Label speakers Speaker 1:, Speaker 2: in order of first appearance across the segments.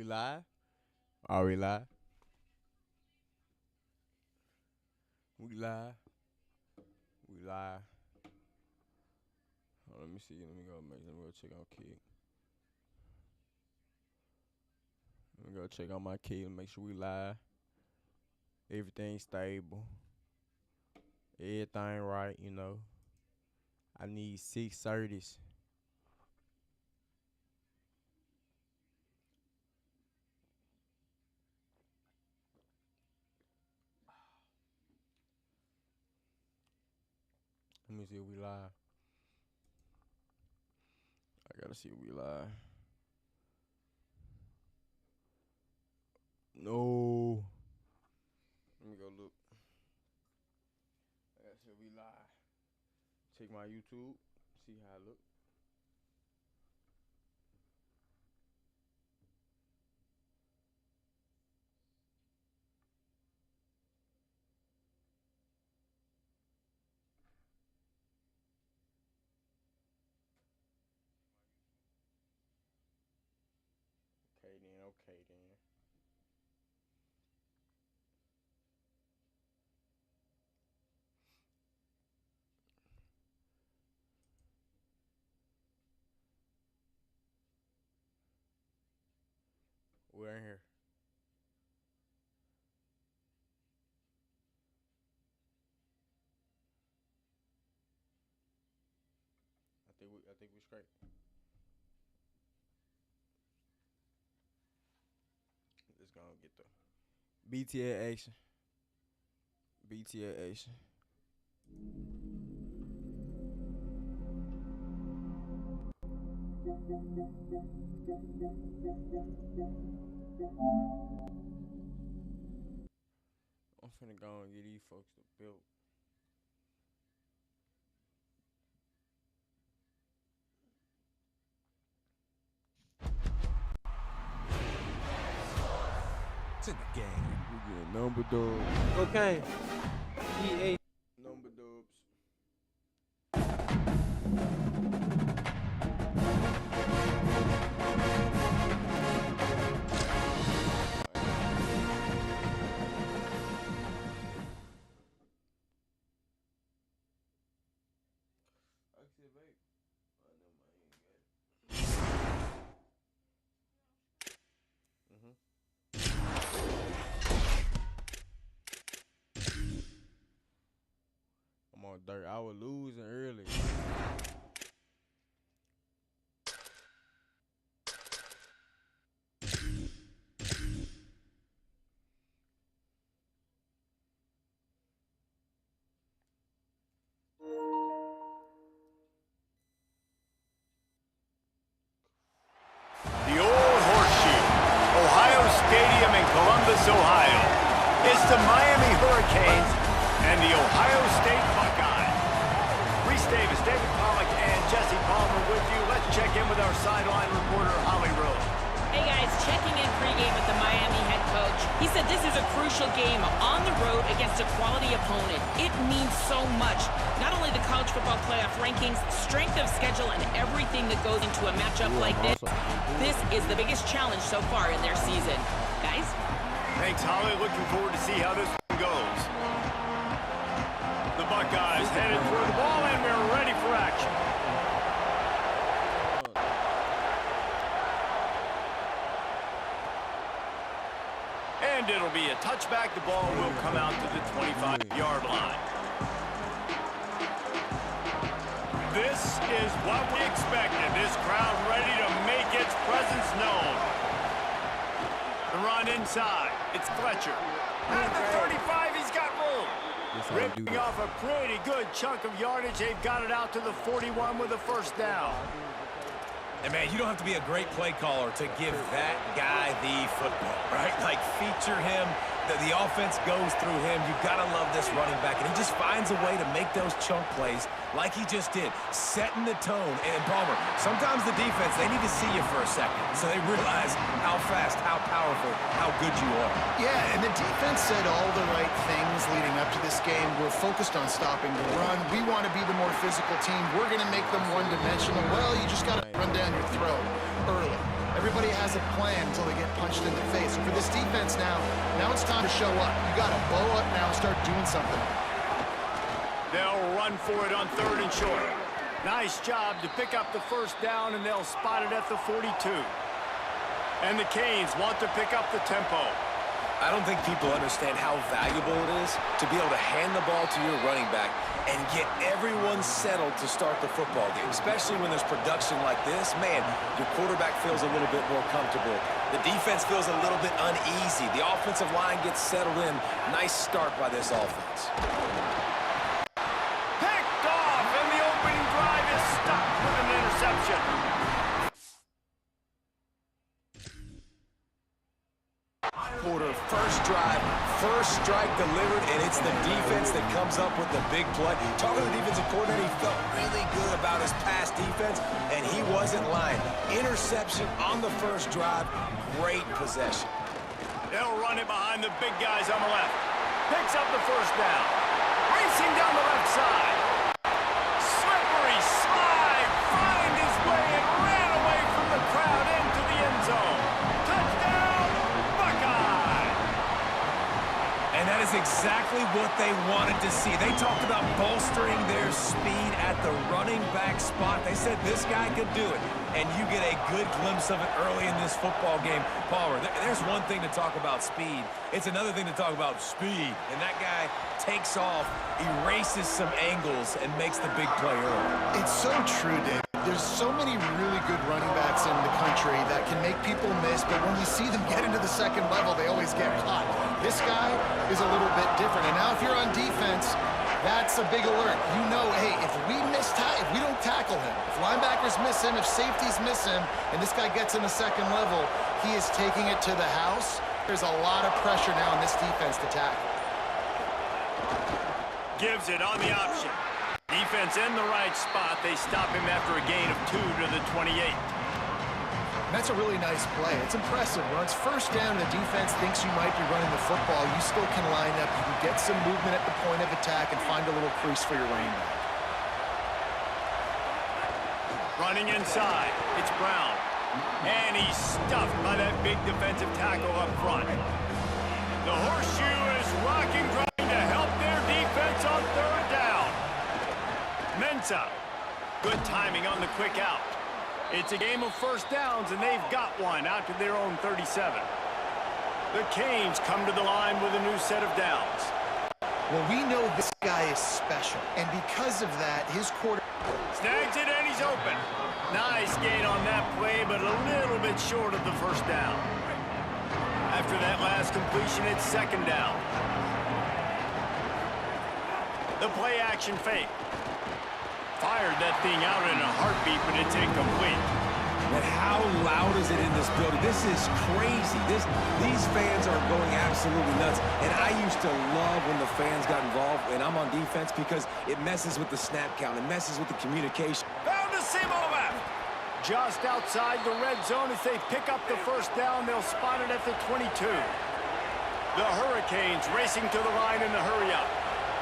Speaker 1: We live? Are we live? We live? We live? Oh, let me see. Let me go check out Key. Let me go check out my key and make sure we live. Everything stable. Everything right, you know. I need 630s. Let me see if we live. I gotta see if we live. No. Let me go look. I gotta see if we live. Check my YouTube. See how I look. Okay then. We're in here. I think we straight. Let's go and get the BTA action. BTA action. I'm finna go and get these folks to build.
Speaker 2: It's in the game.
Speaker 1: We getting number dubs.
Speaker 3: Okay. EA.
Speaker 1: Number dubs. I'm on dirt. I was losing early.
Speaker 4: The old horseshoe, Ohio Stadium in Columbus, Ohio. It's the Miami Hurricanes and the Ohio State Buckeyes. Reese Davis, David Pollack, and Jesse Palmer with you. Let's check in with our sideline reporter, Holly Rose.
Speaker 5: Hey guys, checking in pregame with the Miami head coach. He said this is a crucial game on the road against a quality opponent. It means so much. Not only the college football playoff rankings, strength of schedule, and everything that goes into a matchup like this. This is the biggest challenge so far in their season. Guys?
Speaker 4: Thanks, Holly. Looking forward to see how this one goes. The Buckeyes headed for the ball, and we're ready for action. And it'll be a touchback. The ball will come out to the 25-yard line. This is what we expected. This crowd ready to make its presence known. The run inside. It's Fletcher. At the 35, he's got room. Ripping off a pretty good chunk of yardage. They've got it out to the 41 with a first down.
Speaker 2: And man, you don't have to be a great play caller to give that guy the football, right? Like, feature him. The offense goes through him. You've got to love this running back. And he just finds a way to make those chunk plays like he just did, setting the tone. And Palmer, sometimes the defense, they need to see you for a second so they realize how fast, how powerful, how good you are.
Speaker 6: Yeah, and the defense said all the right things leading up to this game. We're focused on stopping the run. We want to be the more physical team. We're going to make them one-dimensional. Well, you just got to run down your throat early. Everybody has a plan until they get punched in the face. So for this defense now it's time to show up. You got to blow up now and start doing something.
Speaker 4: They'll run for it on 3rd and short. Nice job to pick up the first down, and they'll spot it at the 42. And the Canes want to pick up the tempo.
Speaker 2: I don't think people understand how valuable it is to be able to hand the ball to your running back and get everyone settled to start the football game, especially when there's production like this. Man, your quarterback feels a little bit more comfortable. The defense feels a little bit uneasy. The offensive line gets settled in. Nice start by this offense.
Speaker 4: Picked off, and the opening drive is stopped with an interception.
Speaker 2: Quarter, first drive, first strike delivered, and it's the defense that comes up with the big play. Talking to the defensive coordinator, he felt really good about his pass defense, and he wasn't lying. Interception on the first drive, great possession.
Speaker 4: They'll run it behind the big guys on the left. Picks up the first down. Racing down the left side. Slippery slide, find his way and ran away from the crowd into the end zone. Touchdown, Buckeye!
Speaker 2: And that is exactly what they wanted to see. They talked about bolstering their speed at the running back spot. They said this guy could do it. And you get a good glimpse of it early in this football game. Palmer, there's one thing to talk about speed. It's another thing to talk about speed. And that guy takes off, erases some angles, and makes the big play early.
Speaker 6: It's so true, Dave. There's so many really good running backs in the country that can make people miss, but when we see them get into the second level, they always get caught. This guy is a little bit different. And now if you're on defense, that's a big alert. You know, hey, if we don't tackle him, if linebackers miss him, if safeties miss him, and this guy gets in the second level, he is taking it to the house. There's a lot of pressure now on this defense to tackle.
Speaker 4: Gives it on the option. Defense in the right spot. They stop him after a gain of 2 to the 28.
Speaker 6: That's a really nice play. It's impressive. When it's first down and the defense thinks you might be running the football, you still can line up. You can get some movement at the point of attack and find a little crease for your running back.
Speaker 4: Running inside, it's Brown. And he's stuffed by that big defensive tackle up front. The horseshoe is rocking, trying to help their defense on 3rd down. Mensah, good timing on the quick out. It's a game of first downs, and they've got one out to their own 37. The Canes come to the line with a new set of downs.
Speaker 6: Well, we know this guy is special, and because of that, his quarterback
Speaker 4: snags it, and he's open. Nice gain on that play, but a little bit short of the first down. After that last completion, it's 2nd down. The play action fake. Fired that thing out in a heartbeat, but it's incomplete.
Speaker 2: And how loud is it in this building? This is crazy. These fans are going absolutely nuts. And I used to love when the fans got involved, and I'm on defense, because it messes with the snap count. It messes with the communication.
Speaker 4: Found a Simo left. Just outside the red zone as they pick up the first down. They'll spot it at the 22. The Hurricanes racing to the line in the hurry-up.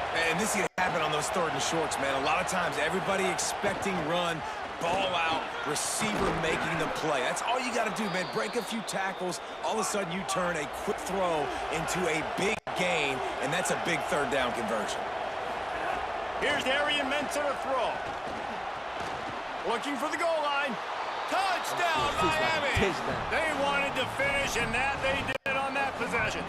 Speaker 2: And this can happen on those 3rd and shorts, man. A lot of times, everybody expecting run, ball out, receiver making the play. That's all you got to do, man. Break a few tackles. All of a sudden, you turn a quick throw into a big gain, and that's a big 3rd down conversion.
Speaker 4: Here's Arian Mensah to throw. Looking for the goal line. Touchdown, Miami! They wanted to finish, and that they did on that possession.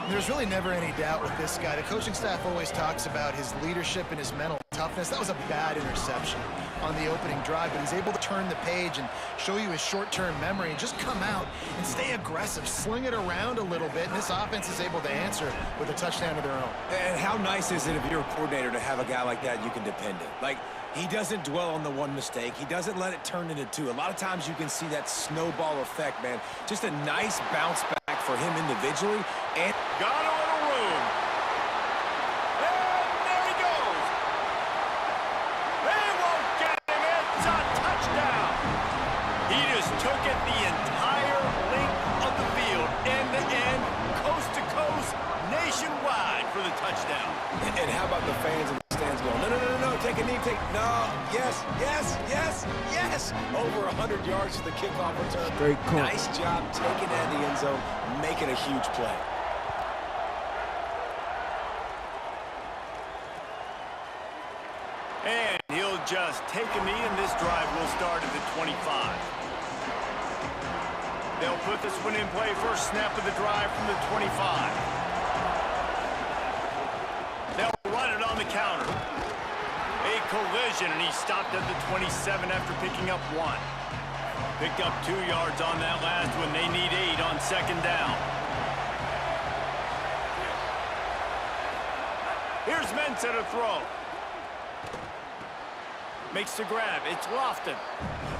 Speaker 6: There's really never any doubt with this guy. The coaching staff always talks about his leadership and his mental toughness. That was a bad interception on the opening drive, but he's able to turn the page and show you his short-term memory and just come out and stay aggressive, sling it around a little bit, and this offense is able to answer with a touchdown of their own.
Speaker 2: And how nice is it if you're a coordinator to have a guy like that you can depend on? Like, he doesn't dwell on the one mistake. He doesn't let it turn into 2. A lot of times you can see that snowball effect, man. Just a nice bounce back for him individually. And
Speaker 4: got a little room. And there he goes. They won't get him. It's a touchdown. He just took it the entire length of the field, end-to-end, coast-to-coast, nationwide for the touchdown.
Speaker 2: And how about the fans in the stands going, no, take a knee, no, yes, yes, yes, yes. Yes, over 100 yards to the kickoff return.
Speaker 1: Great call.
Speaker 2: Nice job taking that in the end zone, making a huge play.
Speaker 4: And he'll just take a knee, and this drive will start at the 25. They'll put this one in play. First snap of the drive from the 25. They'll run it on the counter. A collision, and he stopped at the 27 after picking up 1. Picked up 2 yards on that last one. They need 8 on second down. Here's Mensah to throw. Makes the grab. It's Lofton.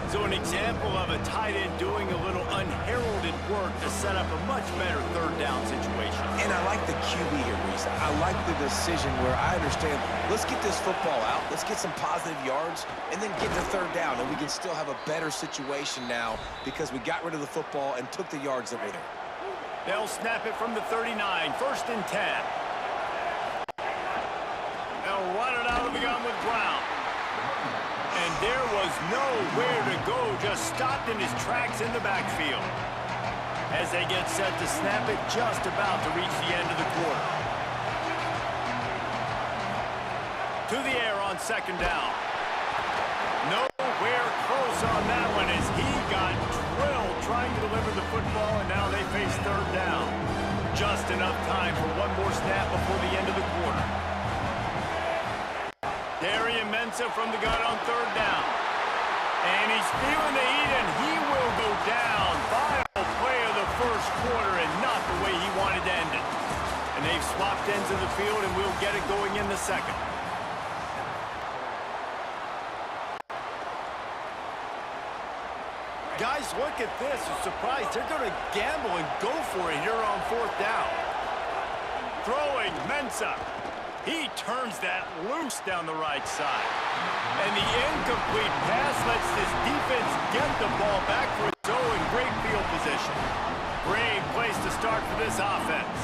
Speaker 4: So an example of a tight end doing a little unheralded work to set up a much better third down situation.
Speaker 2: And I like the QB here, Reese. I like the decision where I understand, let's get this football out, let's get some positive yards, and then get to third down, and we can still have a better situation now because we got rid of the football and took the yards that were there.
Speaker 4: They'll snap it from the 39, 1st and 10. They'll run it out of the gun with Brown. And there was nowhere to go, just stopped in his tracks in the backfield. As they get set to snap it, just about to reach the end of the quarter. To the air on second down. Nowhere close on that one as he got drilled trying to deliver the football, and now they face third down. Just enough time for one more snap before the end of the quarter. Darian Mensah from the gun on third down. And he's feeling the heat, and he will go down. Final play of the first quarter, and not the way he wanted to end it. And they've swapped ends of the field, and we'll get it going in the second. Guys, look at this. A surprise. They're going to gamble and go for it here on fourth down. Throwing Mensah. He turns that loose down the right side. And the incomplete pass lets this defense get the ball back for its own. Great field position. Great place to start for this offense.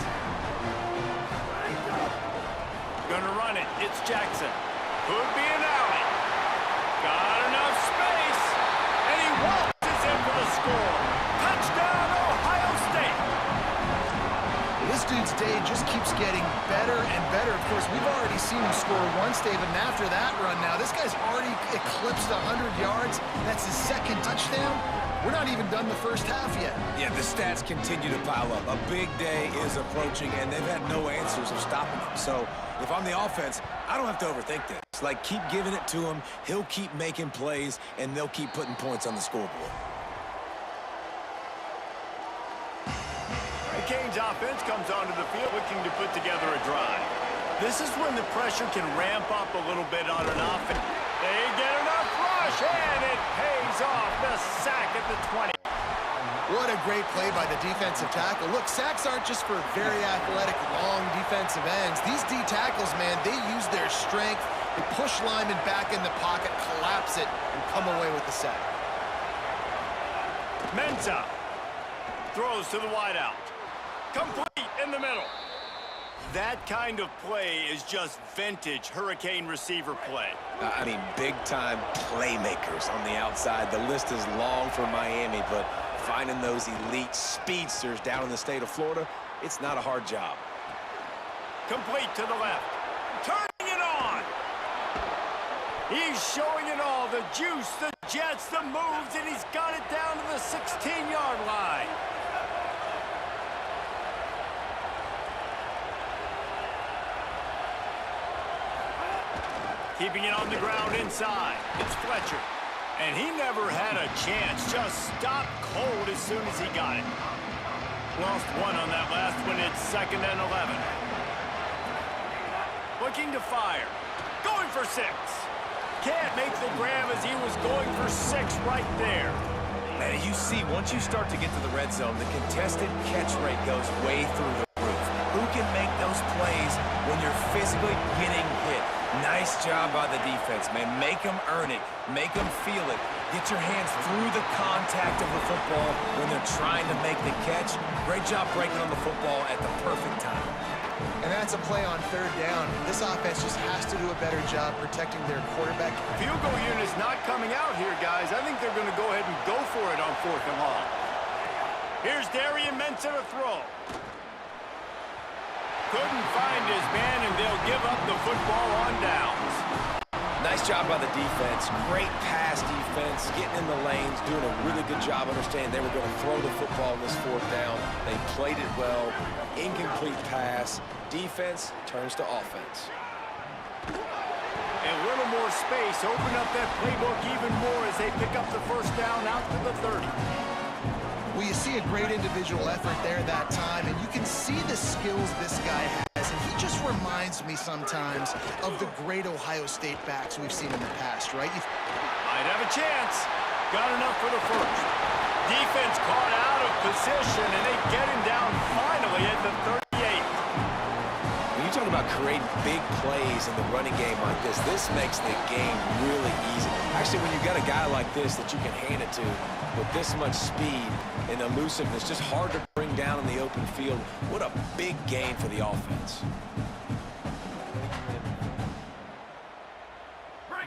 Speaker 4: Gonna run it. It's Jackson. Could be an alley. Got enough space. And he waltzes in for the score. Touchdown, Ohio State.
Speaker 6: This dude's day just keeps getting better and better. Of course, we've already seen him score once, Dave, and after that run now, this guy's already eclipsed 100 yards. That's his second touchdown. We're not even done the first half yet.
Speaker 2: Yeah, the stats continue to pile up. A big day is approaching, and they've had no answers of stopping him. So if I'm the offense, I don't have to overthink this. Like, keep giving it to him. He'll keep making plays, and they'll keep putting points on the scoreboard.
Speaker 4: Canes offense comes onto the field looking to put together a drive. This is when the pressure can ramp up a little bit on an offense. They get enough rush, and it pays off. The sack at the 20.
Speaker 6: What a great play by the defensive tackle. Look, sacks aren't just for very athletic, long defensive ends. These D tackles, man, they use their strength to push linemen back in the pocket, collapse it, and come away with the sack.
Speaker 4: Mensah throws to the wideout. Complete in the middle. That kind of play is just vintage Hurricane receiver play.
Speaker 2: I mean, big-time playmakers on the outside. The list is long for Miami, but finding those elite speedsters down in the state of Florida, it's not a hard job.
Speaker 4: Complete to the left. Turning it on. He's showing it all. The juice, the jets, the moves, and he's got it down to the 16-yard line. Keeping it on the ground inside. It's Fletcher. And he never had a chance. Just stopped cold as soon as he got it. Lost one on that last one. It's 2nd and 11. Looking to fire. Going for 6. Can't make the grab as he was going for 6 right there.
Speaker 2: And you see, once you start to get to the red zone, the contested catch rate goes way through the roof. Who can make those plays when you're physically getting hit? Nice job by the defense, man. Make them earn it. Make them feel it. Get your hands through the contact of the football when they're trying to make the catch. Great job breaking on the football at the perfect time.
Speaker 6: And that's a play on third down. This offense just has to do a better job protecting their quarterback.
Speaker 4: Field goal unit is not coming out here, guys. I think they're going to go ahead and go for it on 4th and long. Here's Darian Mensah to throw. Couldn't find his man, and they'll give up the football on downs.
Speaker 2: Nice job by the defense. Great pass defense, getting in the lanes, doing a really good job understanding they were going to throw the football in this 4th down. They played it well. Incomplete pass. Defense turns to offense.
Speaker 4: A little more space. Open up that playbook even more as they pick up the 1st down out to the 30.
Speaker 6: Well, you see a great individual effort there that time, and you can see the skills this guy has. And he just reminds me sometimes of the great Ohio State backs we've seen in the past, right?
Speaker 4: Might have a chance. Got enough for the 1st. Defense caught out of position, and they get him down finally at the 38.
Speaker 2: When you talk about creating big plays in the running game like this makes the game really easy. Actually, when you've got a guy like this that you can hand it to with this much speed and elusiveness, just hard to bring down in the open field. What a big gain for the offense.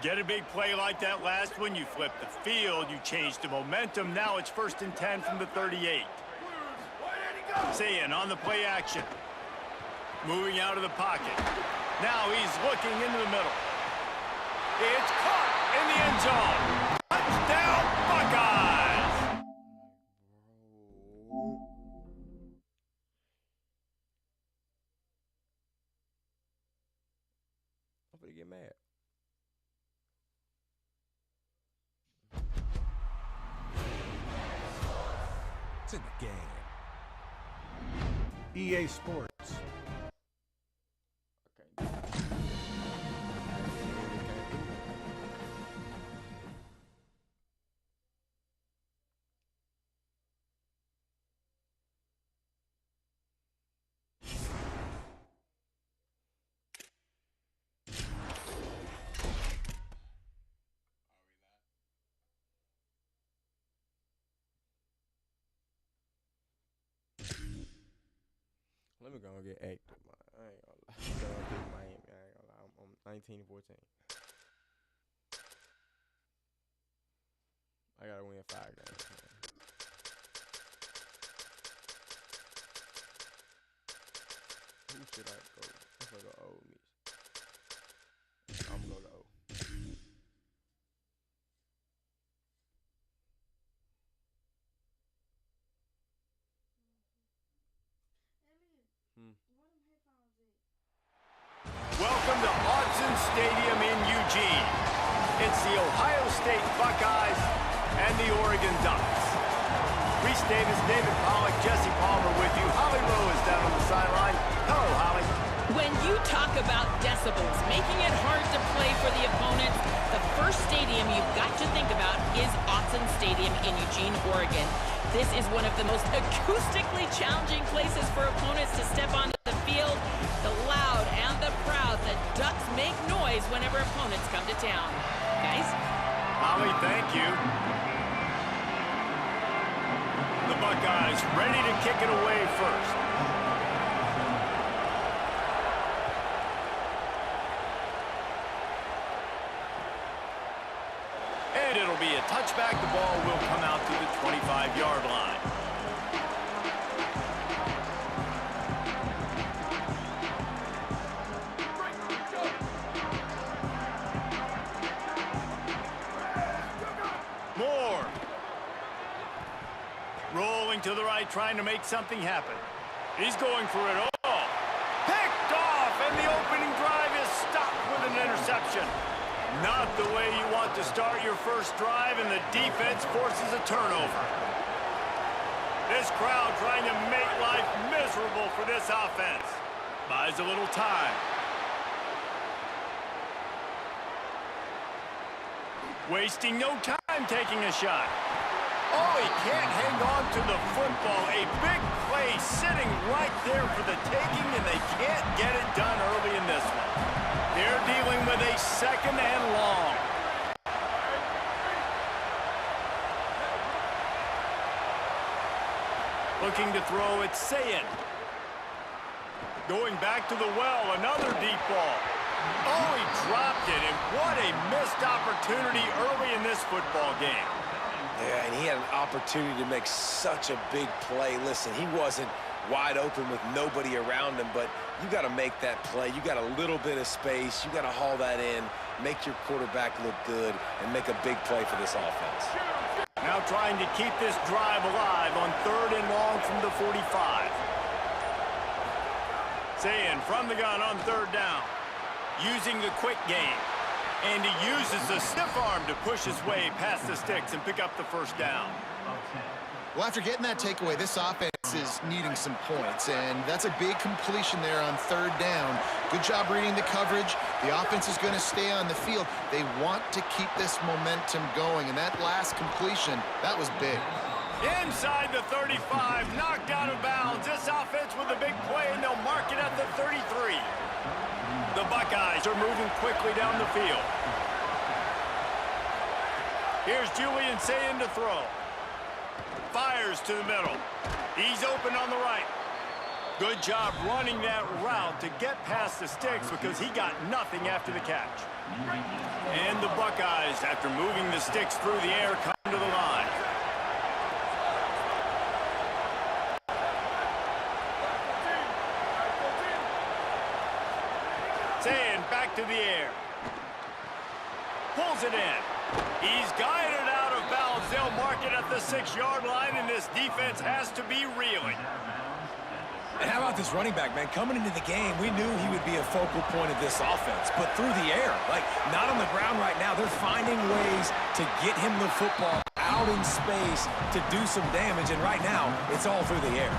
Speaker 4: Get a big play like that last one, you flip the field, you change the momentum. Now it's 1st and 10 from the 38. Sayin on the play action. Moving out of the pocket. Now he's looking into the middle. It's caught in the end zone. Touchdown, Buckeyes!
Speaker 1: I'm gonna get mad.
Speaker 2: It's in the game.
Speaker 3: EA Sports.
Speaker 1: Let me go and get active. I ain't gonna lie. I'm gonna get Miami. I ain't gonna lie. I'm 19-14. I gotta win 5 games. Who should I go? I'm gonna go Ole Miss. I'm gonna go to O.
Speaker 4: Welcome to Autzen Stadium in Eugene. It's the Ohio State Buckeyes and the Oregon Ducks. Reese Davis, David Pollack, Jesse Palmer with you. Holly Rowe is down on the sideline. Hello, Holly.
Speaker 5: When you talk about decibels, making it hard to play for the opponents, the first stadium you've got to think about is Autzen Stadium in Eugene, Oregon. This is one of the most acoustically challenging places for opponents to step onto the field. The loud and the proud, the Ducks make noise whenever opponents come to town. Guys?
Speaker 4: Holly, thank you. The Buckeyes ready to kick it away first. And it'll be a touchback. The ball will come out to the 25-yard line. Moore. Rolling to the right, trying to make something happen. He's going for it all. Picked off, and the opening drive is stopped with an interception. Not the way you want to start your first drive, and the defense forces a turnover. This crowd trying to make life miserable for this offense. Buys a little time. Wasting no time taking a shot. Oh, he can't hang on to the football. A big play sitting right there for the taking, and they can't get it done early in this one. They're dealing with a 2nd and long. Looking to throw, it's Sayin. Going back to the well, another deep ball. Oh, he dropped it, and what a missed opportunity early in this football game.
Speaker 2: Yeah, and he had an opportunity to make such a big play. Listen, he wasn't wide open with nobody around him, but you got to make that play. You got a little bit of space. You got to haul that in, make your quarterback look good, and make a big play for this offense.
Speaker 4: Now trying to keep this drive alive on 3rd and long from the 45. Saying from the gun on 3rd down. Using the quick game. And he uses the stiff arm to push his way past the sticks and pick up the 1st down.
Speaker 6: Well, after getting that takeaway, this offense is needing some points, and that's a big completion there on 3rd down. Good job reading the coverage. The offense is going to stay on the field. They want to keep this momentum going, and that last completion, that was big.
Speaker 4: Inside the 35, knocked out of bounds. This offense with a big play, and they'll mark it at the 33. The Buckeyes are moving quickly down the field. Here's Julian Sayin to throw. Fires to the middle. He's open on the right. Good job running that route to get past the sticks because he got nothing after the catch. And the Buckeyes, after moving the sticks through the air, come to the line. Sayin back to the air. Pulls it in. He's guided out of bounds. They'll mark it at the 6-yard line, and this defense has to be reeling.
Speaker 2: And how about this running back, man? Coming into the game, we knew he would be a focal point of this offense, but through the air, like not on the ground right now. They're finding ways to get him the football out in space to do some damage, and right now, it's all through the air.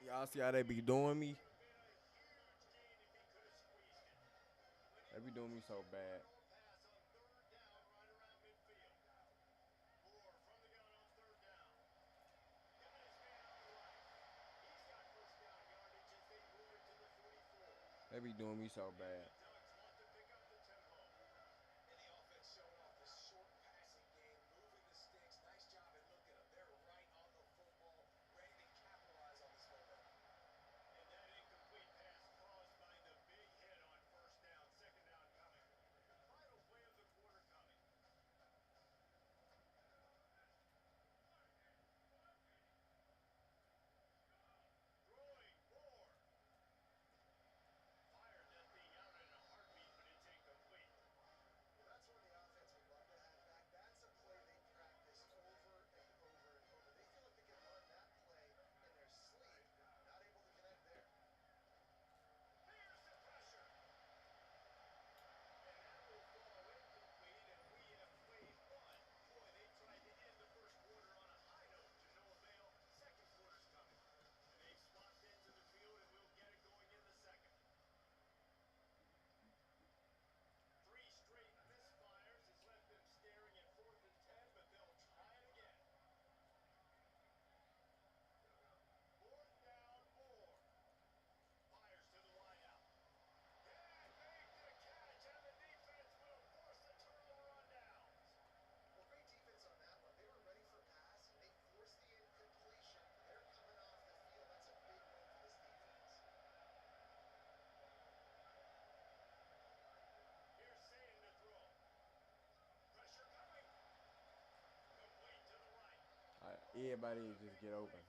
Speaker 1: Y'all see how they be doing me? They be doing me so bad. They be doing me so bad. Everybody just get open.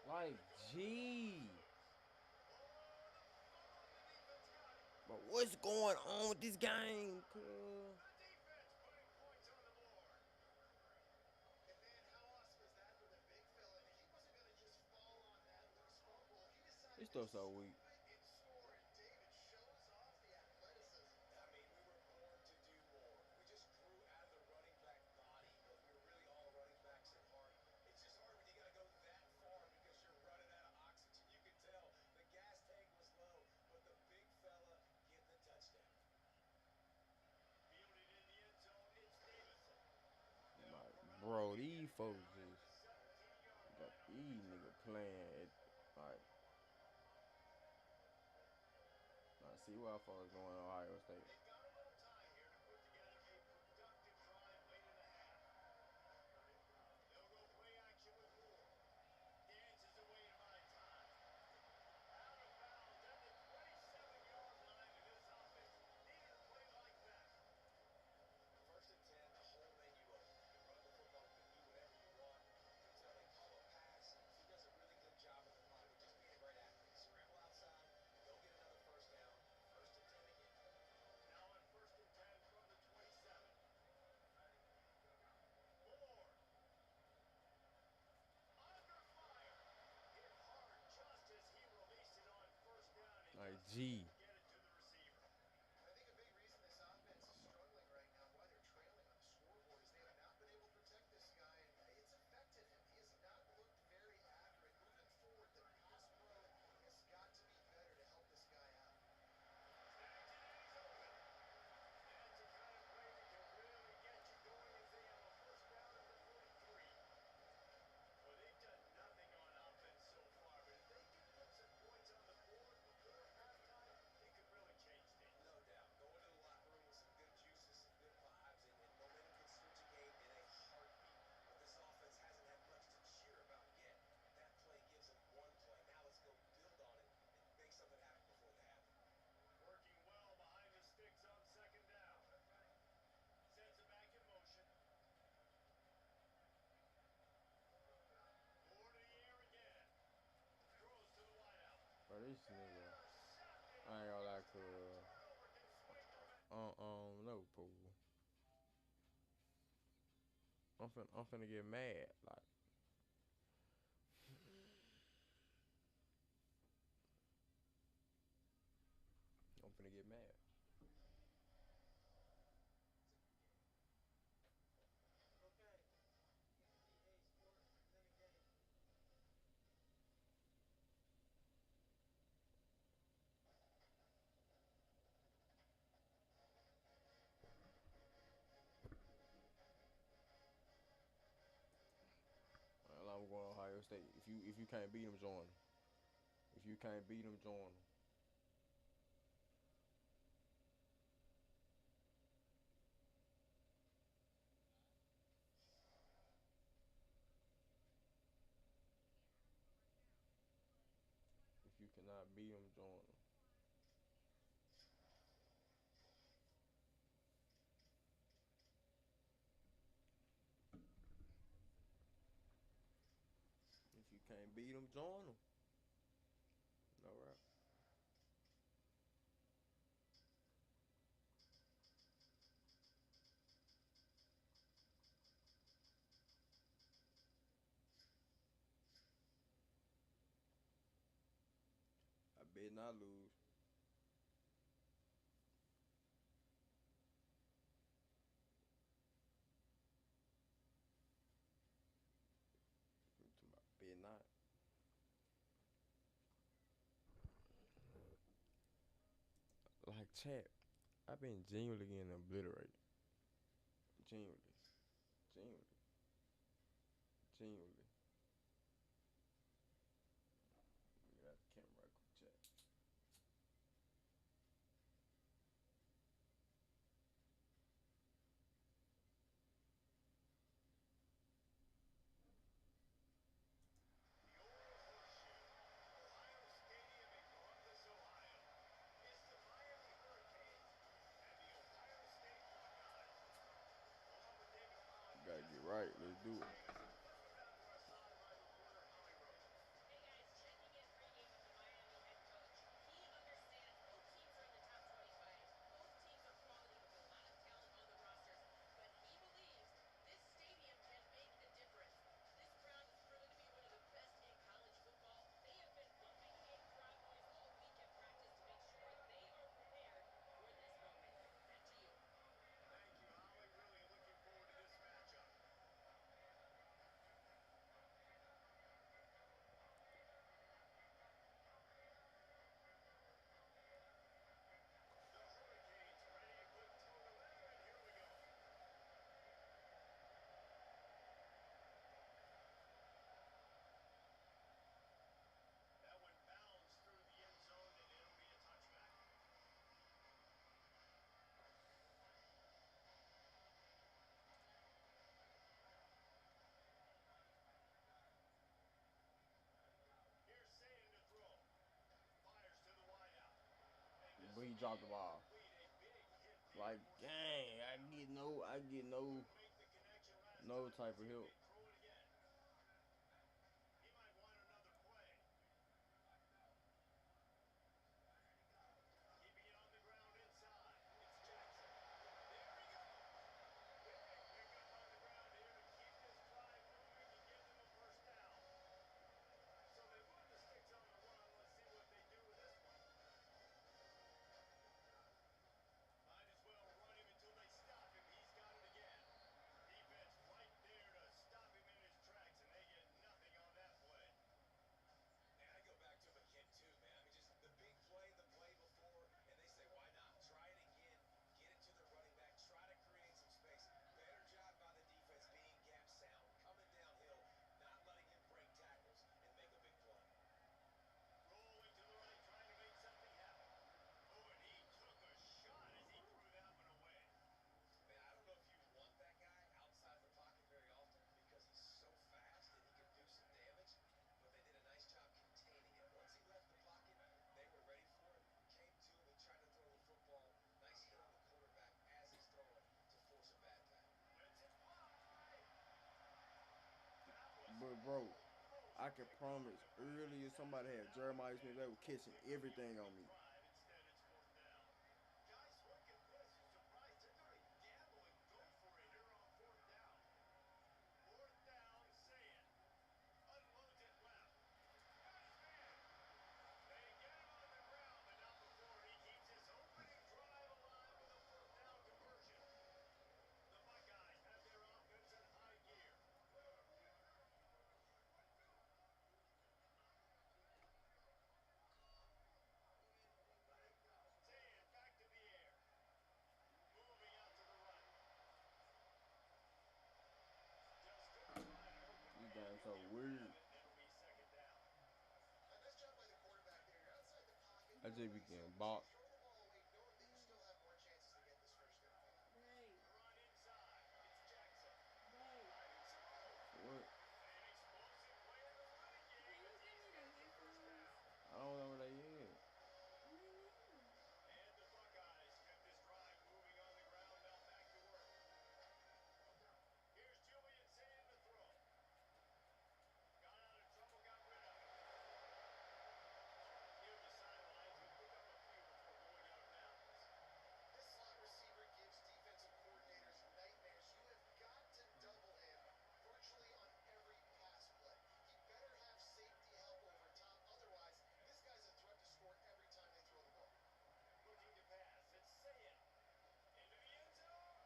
Speaker 1: Like, gee. But what's going on with this game, cuz? This stuff's so weak. Like, bro, these folks just got these niggas playing at, like, I see why folks going to Ohio State. G.
Speaker 4: Get it to the receiver.
Speaker 6: I think a big reason this offense is struggling right now, why they're trailing on the scoreboard, is they have not been able to protect this guy, and it's affected him. He has not looked very accurate. Moving forward, the pass pro has got to be better to help this guy out.
Speaker 4: Snags it and he's open. That's the kind of play that can really get you going as they have a first down at the 43. Well, they've done nothing on offense so far, but if they can put some points on the board before halftime, it could really change things.
Speaker 7: No doubt. Go into the locker room with some good juices, some good vibes, and momentum can switch a game in a heartbeat. But this offense hasn't had much to cheer about yet. That play gives them one play. Now let's go build on it and make something happen before the half.
Speaker 4: Working well behind the sticks on second down. Sends it back in motion. More to the air again. Throws to the wideout.
Speaker 1: Bro, this nigga. I ain't gonna lie, cuz. No, Pooh. I'm finna get mad. Like, I'm finna get mad. I'm going to Ohio State. If you can't beat them, join them. If you can't beat them, join them. If you cannot beat them, join them. If you can't beat them, join them. No rap. I bet not lose. I bet not. Like, chat, I've been genuinely getting obliterated. Genuinely. Genuinely. Genuinely. Look at that camera right quick, chat.
Speaker 4: The old horseshoe, Ohio Stadium in Columbus, Ohio. It's the Miami Hurricanes and the Ohio State Buckeyes. Along with David Pollock,
Speaker 1: Gotta get right. Let's do it.
Speaker 4: let's go down to our sideline reporter, Holly Rowe.
Speaker 5: Hey guys, checking in pregame with the Miami head coach. He understands both teams are in the top 25. Both teams are quality with a lot of talent on the rosters. But he believes this stadium can make a difference. This crowd has proven to be one of the best in college football. They have been bumping in crowd noise all week at practice to make sure they are prepared for this moment. Back to you.
Speaker 4: Thank you, Holly. Really looking forward to this matchup. The Hurricanes ready to put through 11. Here we go. That one bounds through the end zone, and it'll be a touchback. Here's Satan to throw. Fires to the wideout. And
Speaker 1: But he dropped the ball.
Speaker 4: complete a big hit there
Speaker 1: Like,
Speaker 4: for
Speaker 1: dang, I get no
Speaker 4: make the connection last
Speaker 1: no
Speaker 4: time.
Speaker 1: type
Speaker 4: Let's
Speaker 1: of
Speaker 4: see if
Speaker 1: help.
Speaker 4: they throw it again. He might want another play. Keeping it on the ground inside. It's Jackson. There he goes. Big pickup on the ground here to keep this drive moving and give them a first down. So they move the sticks on the run. Let's see what they do with this one.
Speaker 1: bro, I can promise earlier somebody had Jeremiah Smith, they were catching everything on me.
Speaker 4: Instead, it's fourth down. Guys, look at this. You're surprised. They're going to gamble and go for it here on fourth down. Fourth down, say it. Unloads it left. Got his man. They get him on the ground, but not before he keeps his opening drive alive with a fourth down conversion. The Buckeyes have their offense in high gear. Say it, back to the air. Moving out to the right. Does good to find an open
Speaker 1: These
Speaker 4: man.
Speaker 1: games
Speaker 4: He'll
Speaker 1: so
Speaker 4: get rid
Speaker 1: weird.
Speaker 4: of it, and it'll be second down.
Speaker 7: Nice job by the quarterback there. You're outside the pocket.
Speaker 1: I
Speaker 7: You
Speaker 1: just
Speaker 7: know
Speaker 1: be
Speaker 7: what he's
Speaker 1: getting
Speaker 7: up to.
Speaker 1: boxed.
Speaker 7: Throw the ball away knowing that you still have more chances to get this first down.
Speaker 4: The run inside. It's Jackson. Finding some room.
Speaker 1: What?
Speaker 4: An explosive play in the running game as he's got the first down.
Speaker 1: I don't know where they is.
Speaker 4: And the Buckeyes kept this drive moving on the ground. Now back to work. Here's Julian Sayin to throw. Got out of trouble, got rid of it. Near the sidelines, he'll pick up a few before going out of bounds.
Speaker 7: This slot receiver gives defensive coordinators nightmares. You have got to double him virtually on every pass play. He better have safety help over top. Otherwise, this guy's a threat to score every time they throw the ball.
Speaker 4: Looking to pass. It's Sayin. Into the end zone.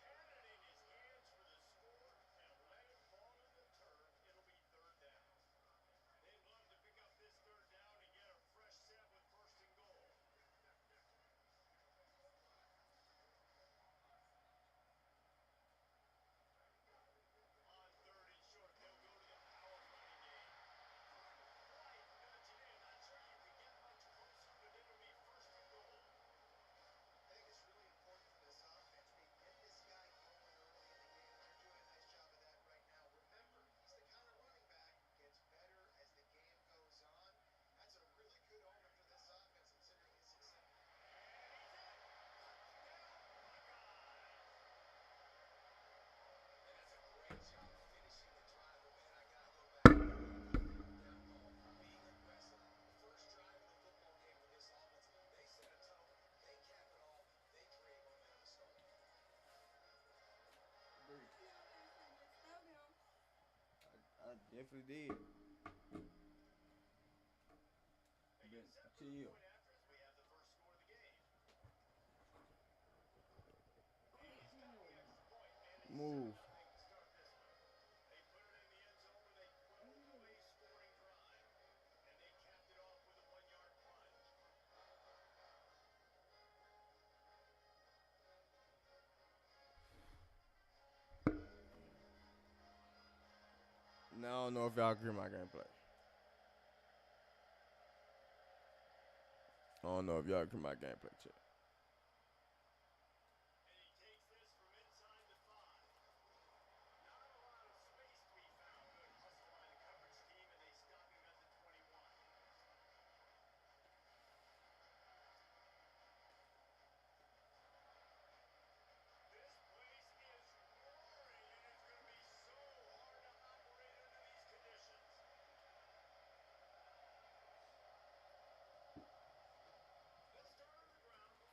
Speaker 4: Had it in his hands for the score and let it fall in the turf. It'll be third down. They'd love to pick up this third down and get a fresh set with first and goal. On third and short, they'll go to the power running game. White nudge it in. Not sure you could get much closer, but it'll be first and goal.
Speaker 7: I think it's really important for this offense. They get this guy going early in the game, and they're doing a nice job of that right now. Remember, he's the kind of running back who gets better as the game goes on. That's a really good omen for this offense, considering his success.
Speaker 4: And he's in. Touchdown, Buckeyes.
Speaker 7: And that's a great job finishing the drive. But, man, I got to go back. Third down ball, being aggressive. First drive of the football game for this offense. They set a tone. They cap it off. They create momentum to start.
Speaker 1: I definitely did.
Speaker 4: They
Speaker 1: Been
Speaker 4: get set for the
Speaker 1: chill.
Speaker 4: point after as we have the first score of the game. And he's got the extra point, and it's 7-0
Speaker 1: Move.
Speaker 4: to start this one. They put it in the end zone with a 12-play scoring drive, and they capped it off with a 1-yard plunge.
Speaker 1: Now I don't know if y'all agree with my gameplay. I don't know if y'all agree with my gameplay check.
Speaker 4: And he takes this from inside the 5. Not a lot of space to be found. Good hustle by the coverage team, and they stop him at the 21. This place is roaring, and it's going to be so hard to operate under these conditions. They'll start on the ground.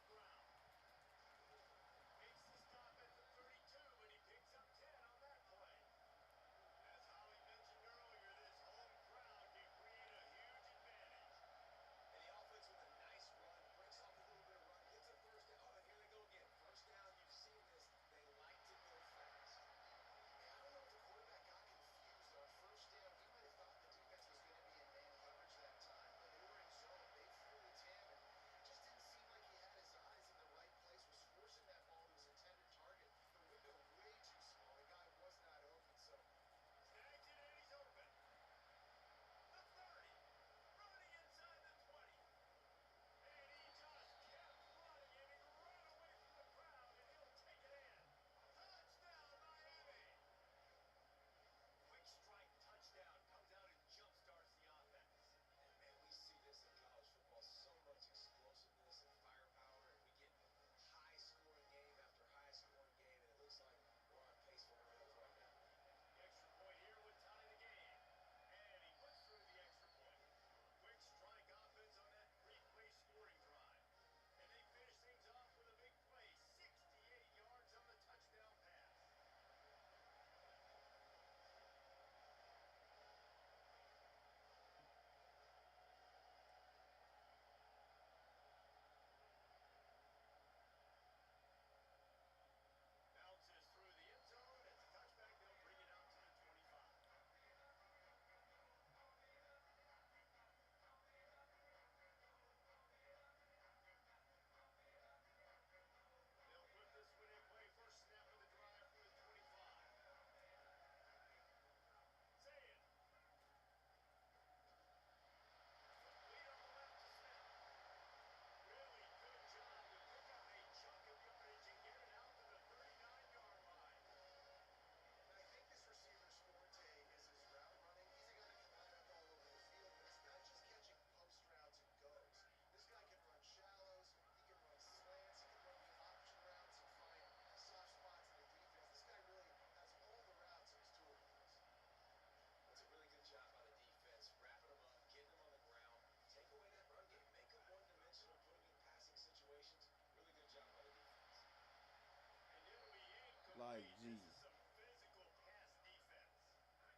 Speaker 1: Like,
Speaker 4: This
Speaker 1: geez.
Speaker 4: is some physical pass defense.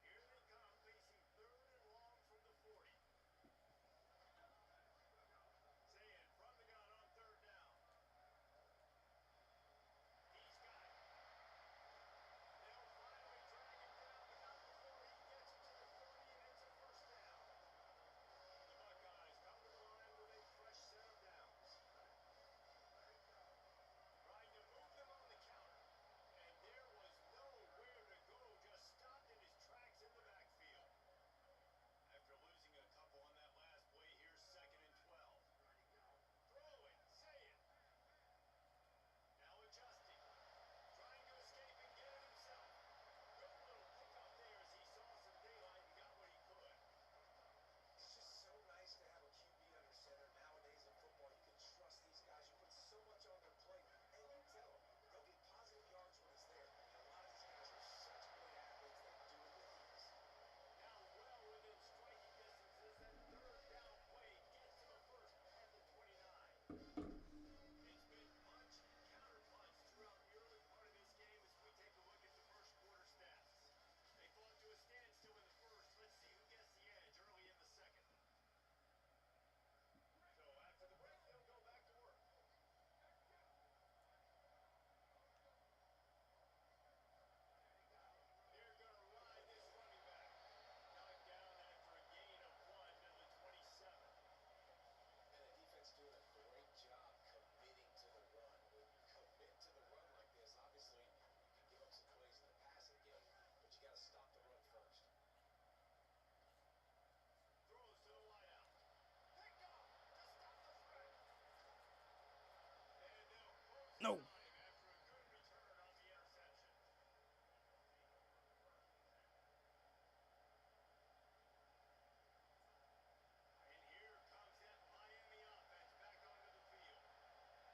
Speaker 4: Here they come, facing 3rd and long from the 40. Saying from the gun on 3rd down. He's got it. They'll finally drag him down, but not before he gets it to the 30, and it's a 1st down. The Buckeyes come to the line with a fresh set of downs. Trying to move them on the counter. And there was nowhere to go, just stopped in his tracks in the backfield. After losing a couple on that last play, here's 2nd and 12. Throwing, say it. Now adjusting. Trying to escape and get it himself. Good little pickup there as he saw some daylight and got what he could.
Speaker 7: It's just so nice to have a QB under center. Nowadays in football, you can trust these guys. You put so much on their plate, and you tell them they'll get positive yards when he's there. And a lot of these guys are such great athletes that do it with ease.
Speaker 4: Now well within striking distances, that 3rd down play gets to the 1st at the 29. It's been punch, counter punch throughout the early part of this game as we take a look at the 1st quarter stats. They fought to a standstill in the 1st. Let's see who gets the edge early in the 2nd. So after the break, they'll go back to work. They're going to ride this running back. Knocked down after a gain of 1 to the 27.
Speaker 7: And the defense doing a great job committing to the run. When you commit to the run like this, obviously you can give up some plays in the passing game, but you got to stop the run first.
Speaker 4: Throws to the wideout. Picked up to stop the threat. And they'll close
Speaker 1: No.
Speaker 4: in on him after a good return on the interception. And here comes that Miami offense back onto the field.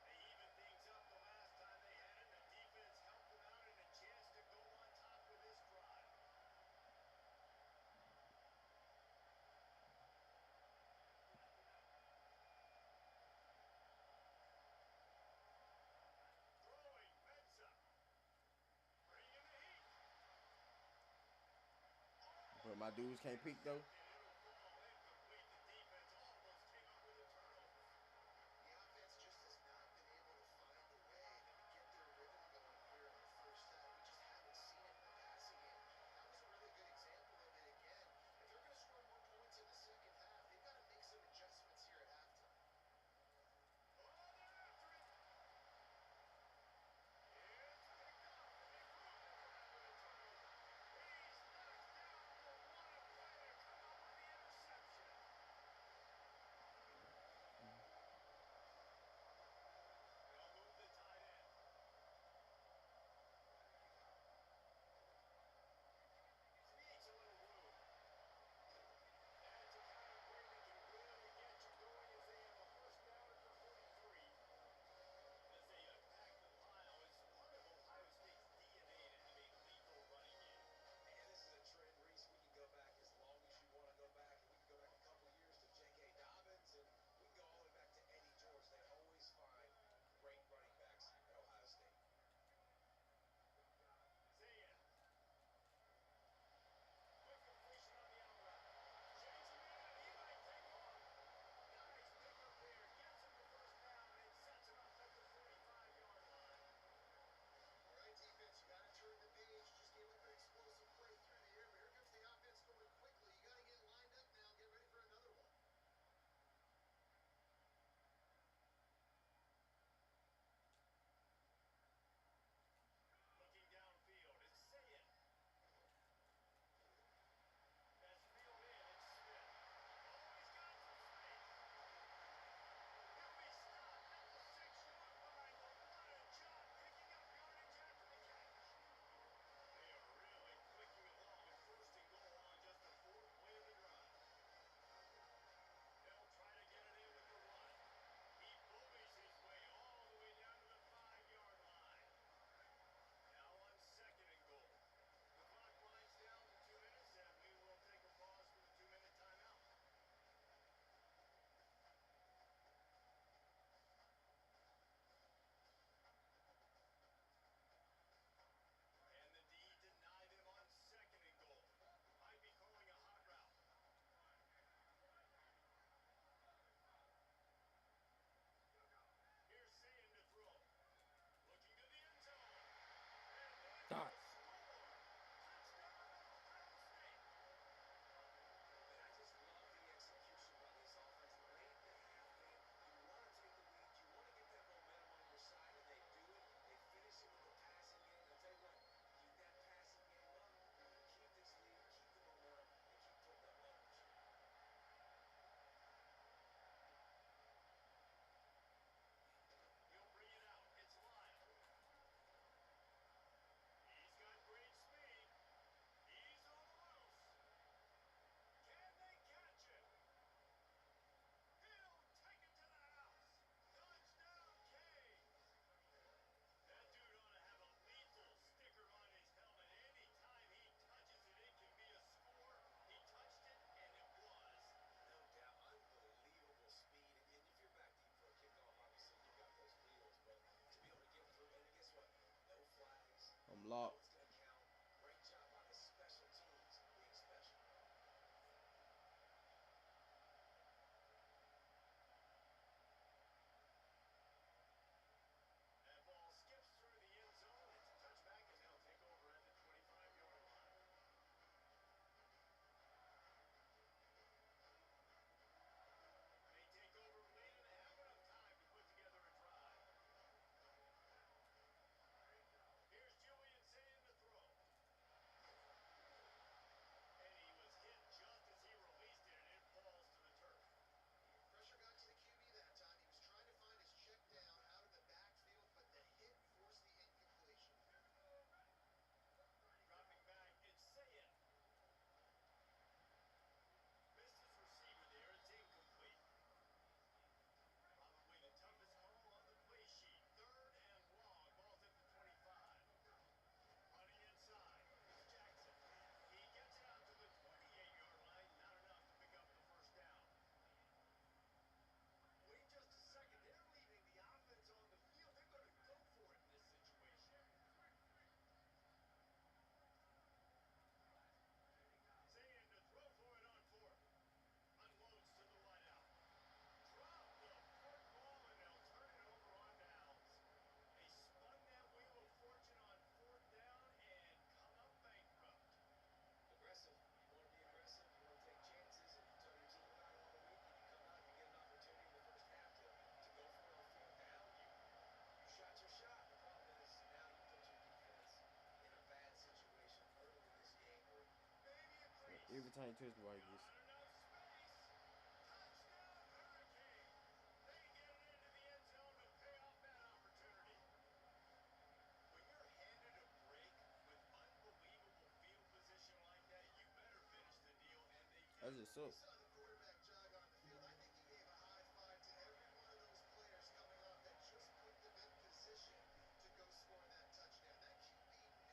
Speaker 4: They evened things up the last time they had it. The defense helped them out and a chance to go on top with this drive. Throwing, Mensa. Bringing the heat.
Speaker 1: But my dudes can't peek though.
Speaker 4: It'll fall incomplete. The defense almost came up with a turnover.
Speaker 6: The offense just has not been able to find a way to get their rhythm going here in the 1st half. We just haven't seen it in the passing game. That was a really good example of it again. If they're going to score more points in the 2nd half, they've got to make some adjustments here at halftime.
Speaker 4: Oh, they're after it. It's picked up. They move the ground with a turnover. He's knocked down, but what a play to come up
Speaker 1: block.
Speaker 7: Know it's going to count. Great job by the special teams being special.
Speaker 4: That ball skips through the end zone. It's a touchback, and they'll take over at the 25-yard line. They take over late and have enough time to put together a drive. Here's Julian saying to throw. And he was hit just as he released it, and it falls to the turf.
Speaker 6: Pressure got to the QB that time. He was trying to find his check down out of the backfield, but the hit forced the incompletion.
Speaker 4: Dropping back, it's Saying. Missed his receiver there. It's incomplete. Probably the toughest call on the play sheet. 3rd and long. Ball's at the 25. Running inside. It's Jackson. He gets it out to the 28-yard line. Not enough to pick up the first down. Wait just a second. They're leaving the offense on the field. They're going to go for it in this situation. Saying to throw for it on 4th. Unloads to the wideout. Drop the football, and they'll turn it over on downs. They spun that wheel of fortune on 4th down and come up bankrupt.
Speaker 7: Aggressive. You want to be aggressive. You want to take chances. And you tell your team about it all week. And you come out, you get an opportunity in the first half to go for it on 4th down. You shot your shot. The problem is now you put your defense in a bad situation early in this game where
Speaker 4: Maybe a crease.
Speaker 1: Every time you touch the ball, you
Speaker 4: Not
Speaker 1: just
Speaker 4: enough space. Touchdown, Hurricane. They get it into the end zone to pay off that opportunity. When you're handed a break with unbelievable field position like that, you better finish the deal, and they
Speaker 1: that's
Speaker 4: did.
Speaker 1: just so.
Speaker 6: You saw the quarterback jog on the field. I think he gave a high five to every one of those players coming off that just put them in position to go score that touchdown. That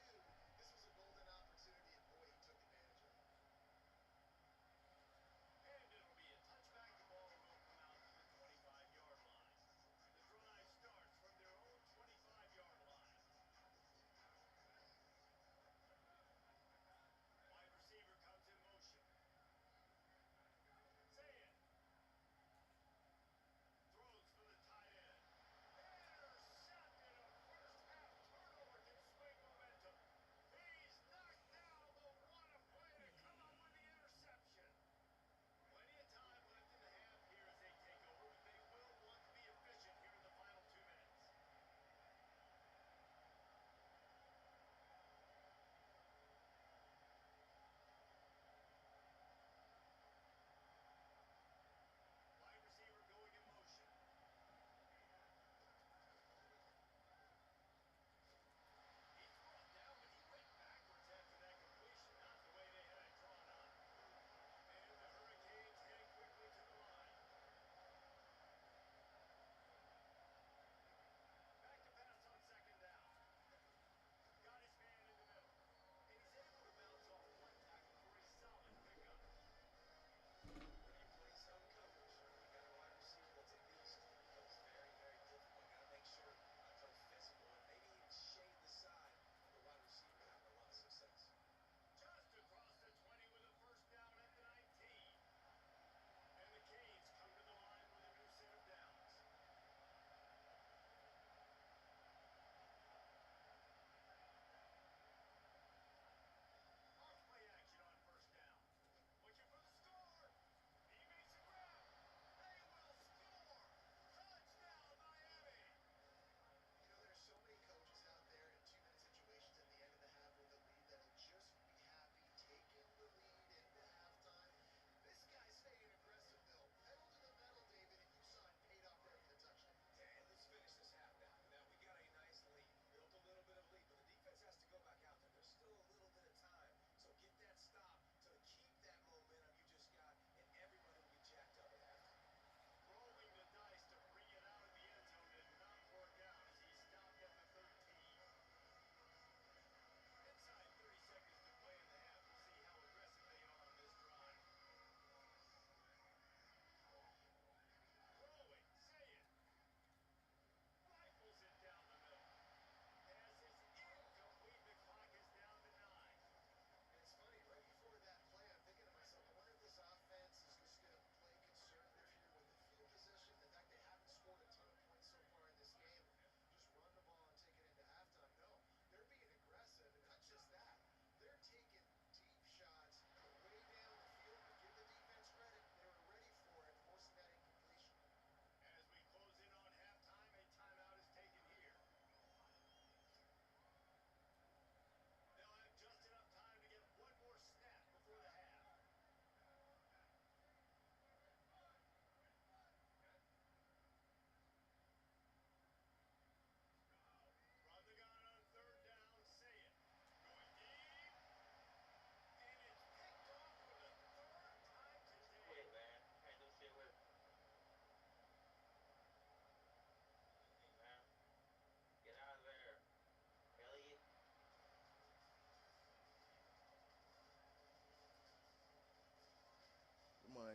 Speaker 6: QB knew this was a golden opportunity, and boy, he took advantage of it.
Speaker 4: And it'll be a touchback. The ball will come out to the 25-yard line. The drive starts from their own 25-yard line. Wide receiver comes in motion.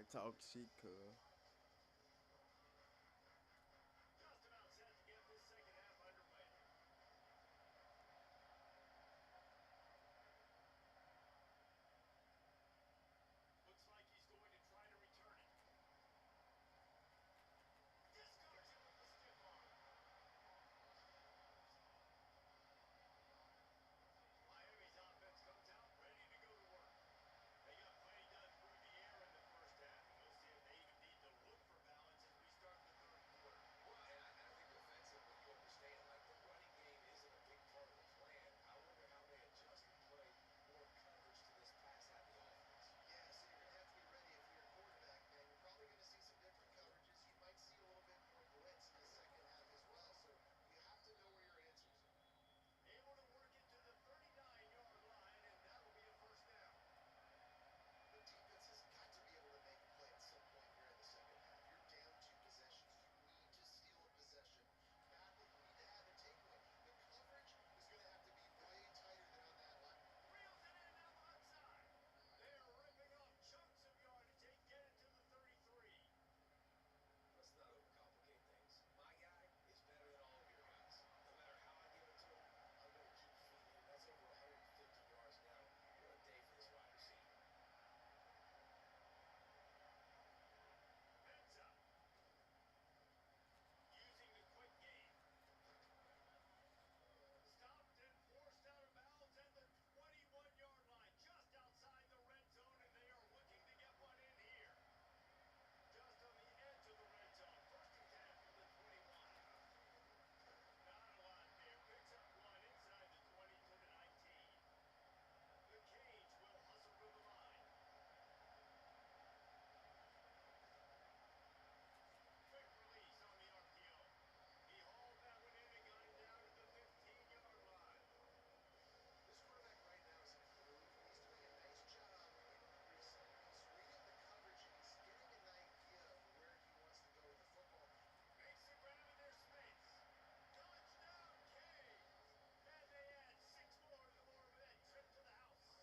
Speaker 1: Talk shit, cuz.
Speaker 4: Just about set to get this second half underway. Looks like he's going to try to return it. Discards it with the stiff arm. Miami's offense comes out ready to go to work. They got plenty done through the air in the first half. We'll see if they even need to look for balance as we start the third quarter.
Speaker 7: Well, and I think defensively, you understand, like the running game isn't a big part of the plan. I wonder how they adjust and play more coverage to this pass-happy offense.
Speaker 6: Yeah, so you're going to have to be ready if you're a quarterback, man. You're probably going to see some different coverages. You might see a little bit more blitz in the second half as well, so you have to know where your answers are.
Speaker 4: Able to work it to the 39-yard line, and that'll be a first down.
Speaker 6: The defense has got to be able to make a play at some point here in the second half. You're down 2 possessions. You need to steal a possession back. You need to have a takeaway. The coverage is going to have to be way tighter than on that line.
Speaker 4: Reels it in now outside. They are ripping off chunks of yardage. They get it to the 33.
Speaker 7: Let's not overcomplicate things. My guy is better than all of your guys. No matter how I give it to him, I'm going to keep feeding him. That's over 150 yards now. What a day for this wide receiver.
Speaker 4: Mensa. Using the quick game. Stopped and forced out of bounds at the 21-yard line. Just outside the red zone, and they are looking to get one in here. Just on the edge of the red zone. First and 10 from the 21. Not a lot there. Picks up one inside the 20 to the 19. The Canes will hustle to the line. Quick release on the RPO. He hauled that one in and got it down to the 15-yard line.
Speaker 6: This quarterback right now is in a groove. He's doing a nice job increasing. He's reading the coverage and he's getting an idea of where he wants to go with the football.
Speaker 4: Makes the grab in their space. Touchdown, Canes! And they add 6 more to the board with that trip to the house.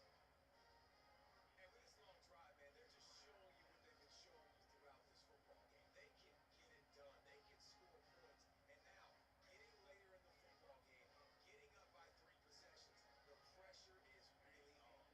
Speaker 7: And with this long drive, man, they're just showing you what they've been showing you throughout this football game. They can get it done. They can score points. And now, getting later in the football game, getting up by 3 possessions, the pressure is really on.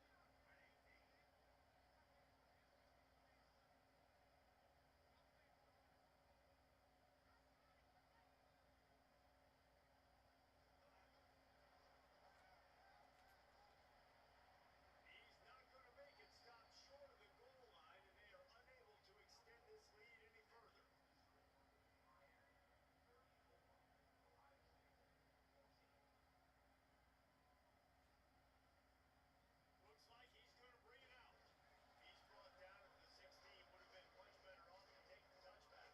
Speaker 4: He's not going to make it. Stopped short of the goal line, and they are unable to extend this lead any further. Looks like he's going to bring it out. He's brought down at the 16. Would have been much better off to take the touchback.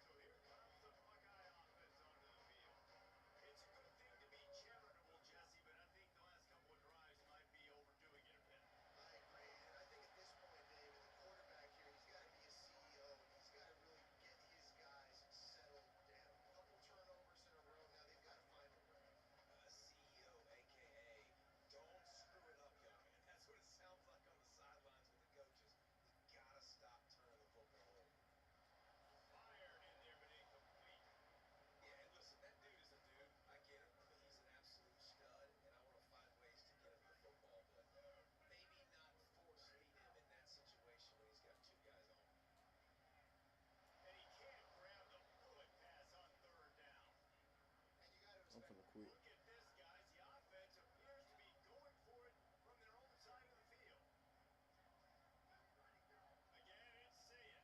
Speaker 4: So here comes the Buckeye offense onto the field. It's a good thing to be charitable, Jesse, but I think the last couple of drives might be overdoing it a bit.
Speaker 6: I agree. And I think at this point, David, the quarterback here, he's got to be a CEO, and he's got to really get his guys settled down. A couple turnovers in a row. Now they've got to find a rhythm.
Speaker 7: CEO, a.k.a. don't screw it up, young man. That's what it sounds like on the sidelines with the coaches. You got to stop turning the football over.
Speaker 4: Fired in there, but incomplete.
Speaker 7: Yeah, and listen, that dude is a dude. I get him. I mean, he's an absolute stud, and I want to find ways to get him the football, but maybe not force feed him in that situation when he's got 2 guys on him.
Speaker 4: And he can't grab the bullet pass on third down.
Speaker 6: And you got to
Speaker 1: I'm
Speaker 6: expect
Speaker 1: finna quit.
Speaker 4: Look at this, guys. The offense appears to be going for it from their own side of the field. Again, it's Sayet.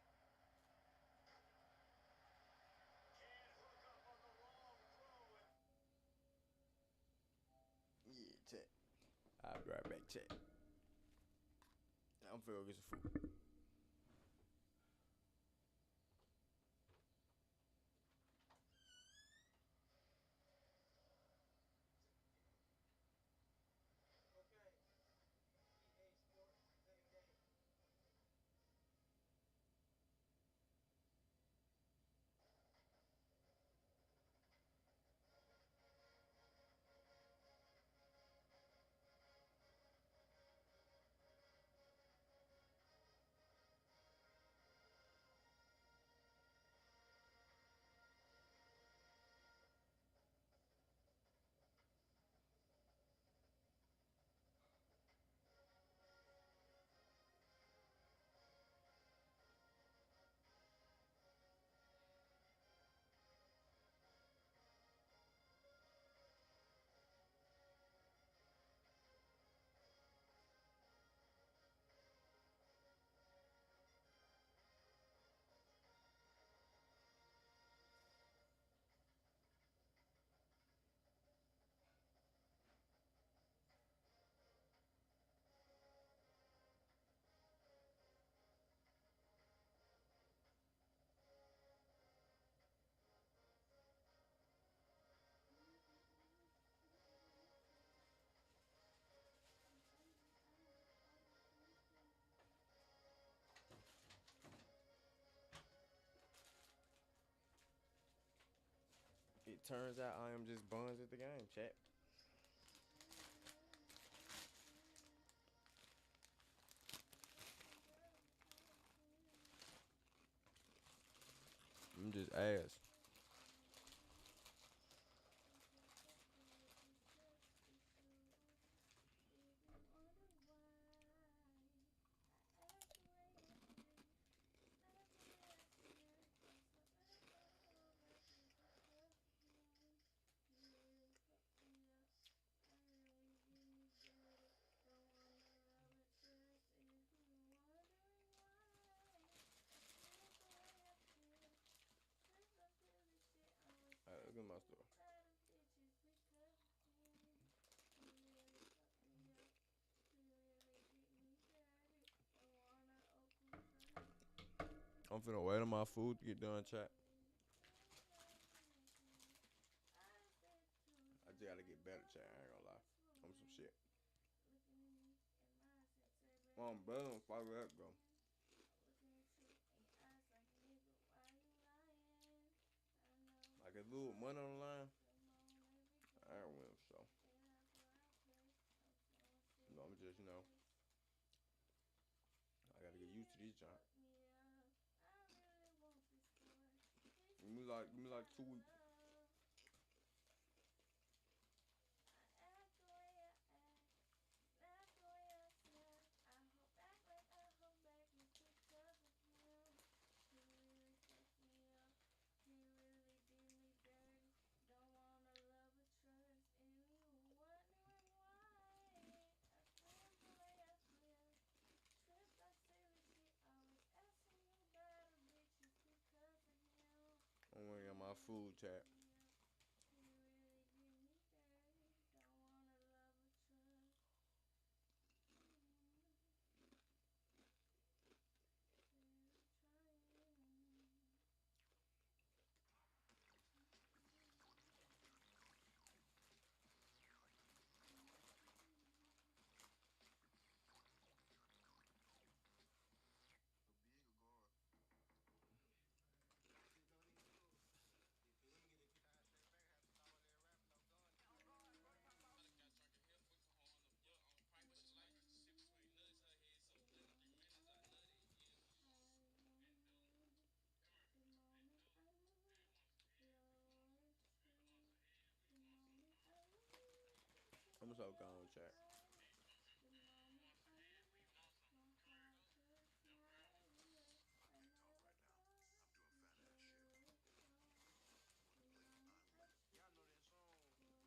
Speaker 4: Can't hook up on the long throw. And
Speaker 1: Yeah, check. I'll be right back, check. I'm finna go get some food.
Speaker 3: Okay. EA Sports, second game.
Speaker 1: Turns out I am just buns at the game, chat. I'm just ass. Alright, look at my store. I'm finna wait on my food to get done, chat. I just gotta get better, chat. I ain't gonna lie. I'm some shit. Brother, far up, go. Like if it was money on the line, I ain't win, so. No, I'm just, I gotta get used to this junk. Give me like 2 weeks. I'm waiting on my food, chat. I'm so gone, chat.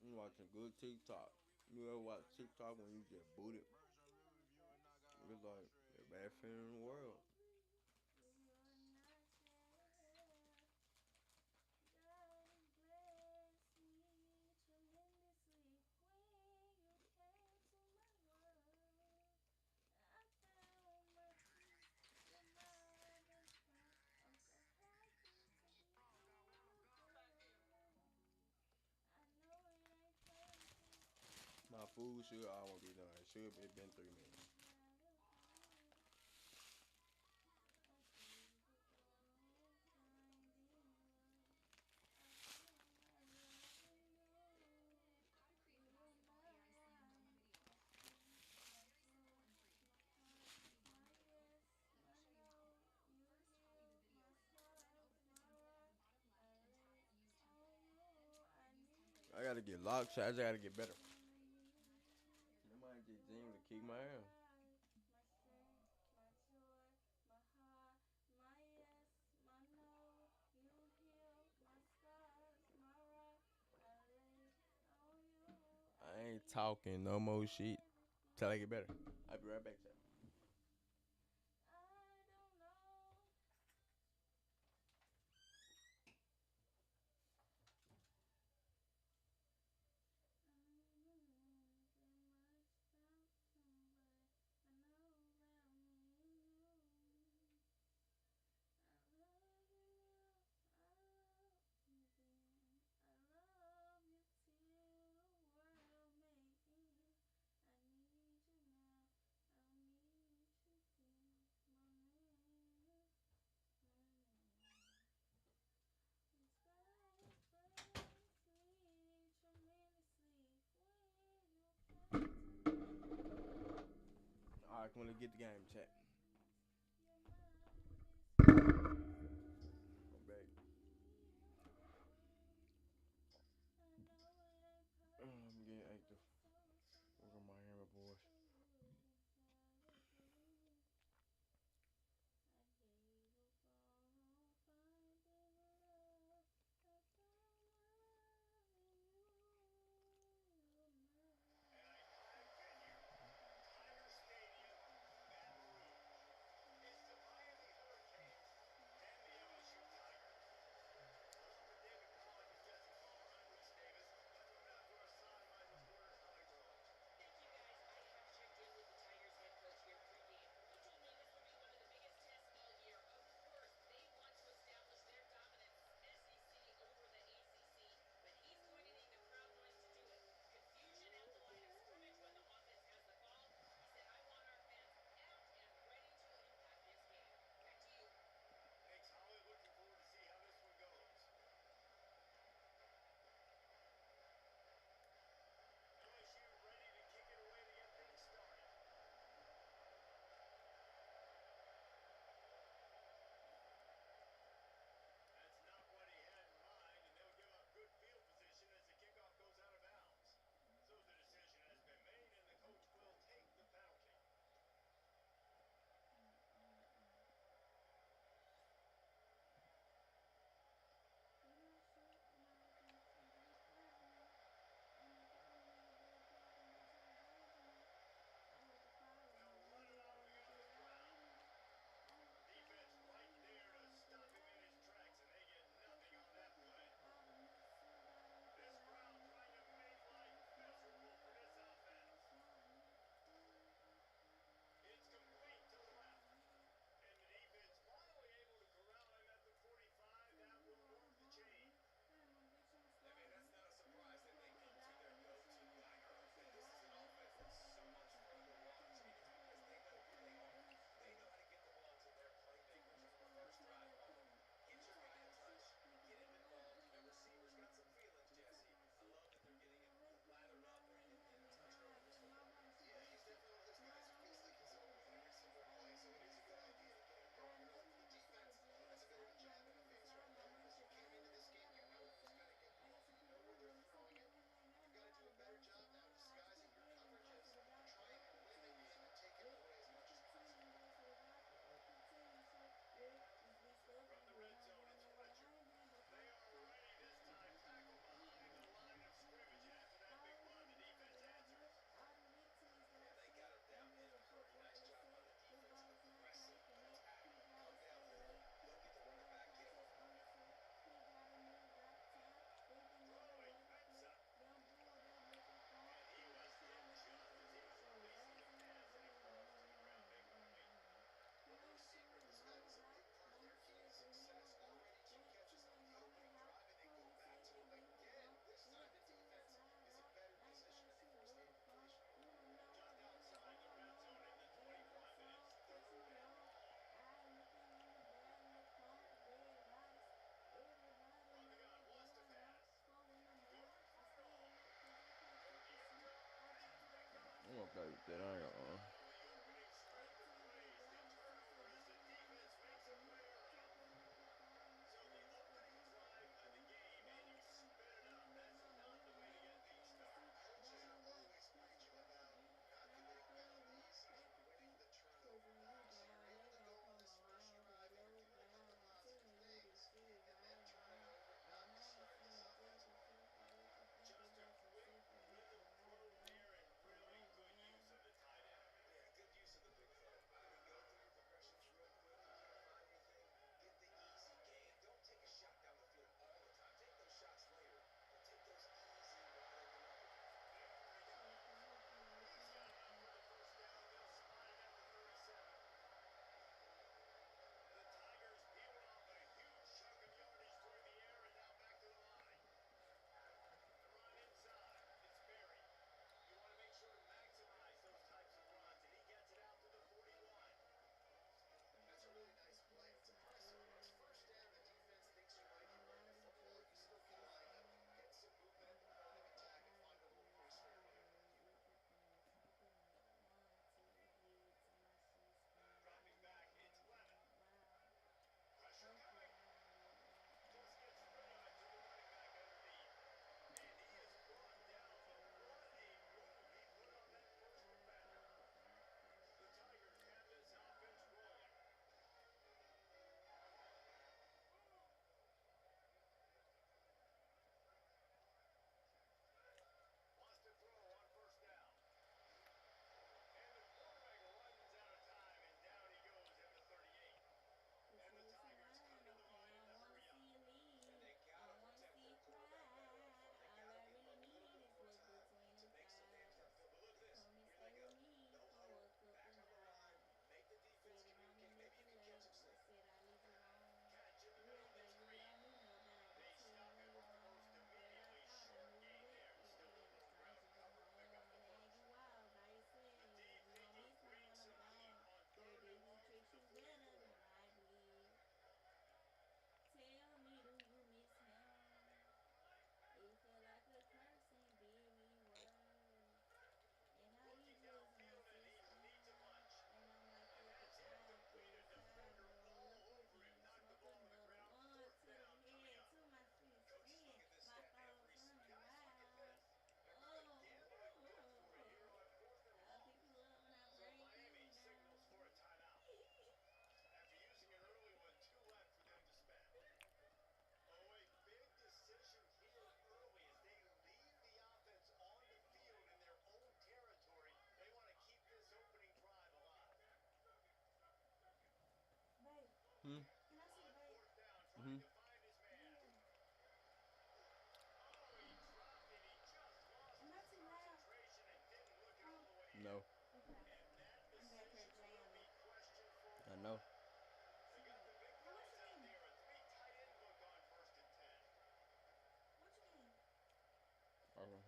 Speaker 1: I'm watching good TikTok. You ever watch TikTok when you get booted? It's like the best feeling in the world. My food should almost be done. It should have been 3 minutes. I gotta get locked, so I just gotta get better. I might just dream to kick my ass. I ain't talking no more shit till I get better. I'll be right back, chat. when they get the game, chat. I'm back. I'm getting active. Look at Miami boys. I'm gonna play with that. I ain't gonna.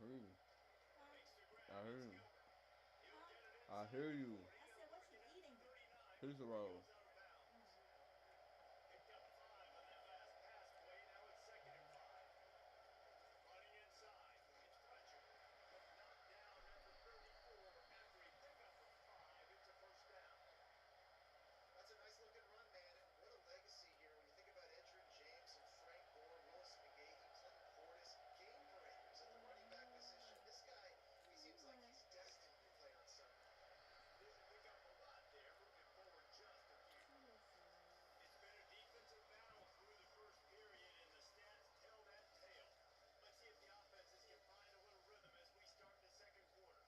Speaker 1: hear you.
Speaker 8: Huh?
Speaker 1: I hear you.
Speaker 8: Huh?
Speaker 1: I hear you.
Speaker 8: I said, what you eating?
Speaker 1: Pizza roll.
Speaker 8: Oh.
Speaker 4: Picked up 5 on that last pass play. Now it's 2nd and 5. Running inside. It's Fletcher. Knocked down number 34 after he picked up a 5. It's a first down.
Speaker 6: That's a nice looking run, man, and what a legacy here when you think about Edgerrin James and Frank Gore, Willis McGahee, Clinton Portis, game breakers at the running back position. This guy, he seems like he's destined to play on Sunday.
Speaker 4: Didn't pick up a lot there, moving forward just a few. It's been a defensive battle through the first period, and the stats tell that tale. Let's see if the offenses can find a little rhythm as we start the second quarter.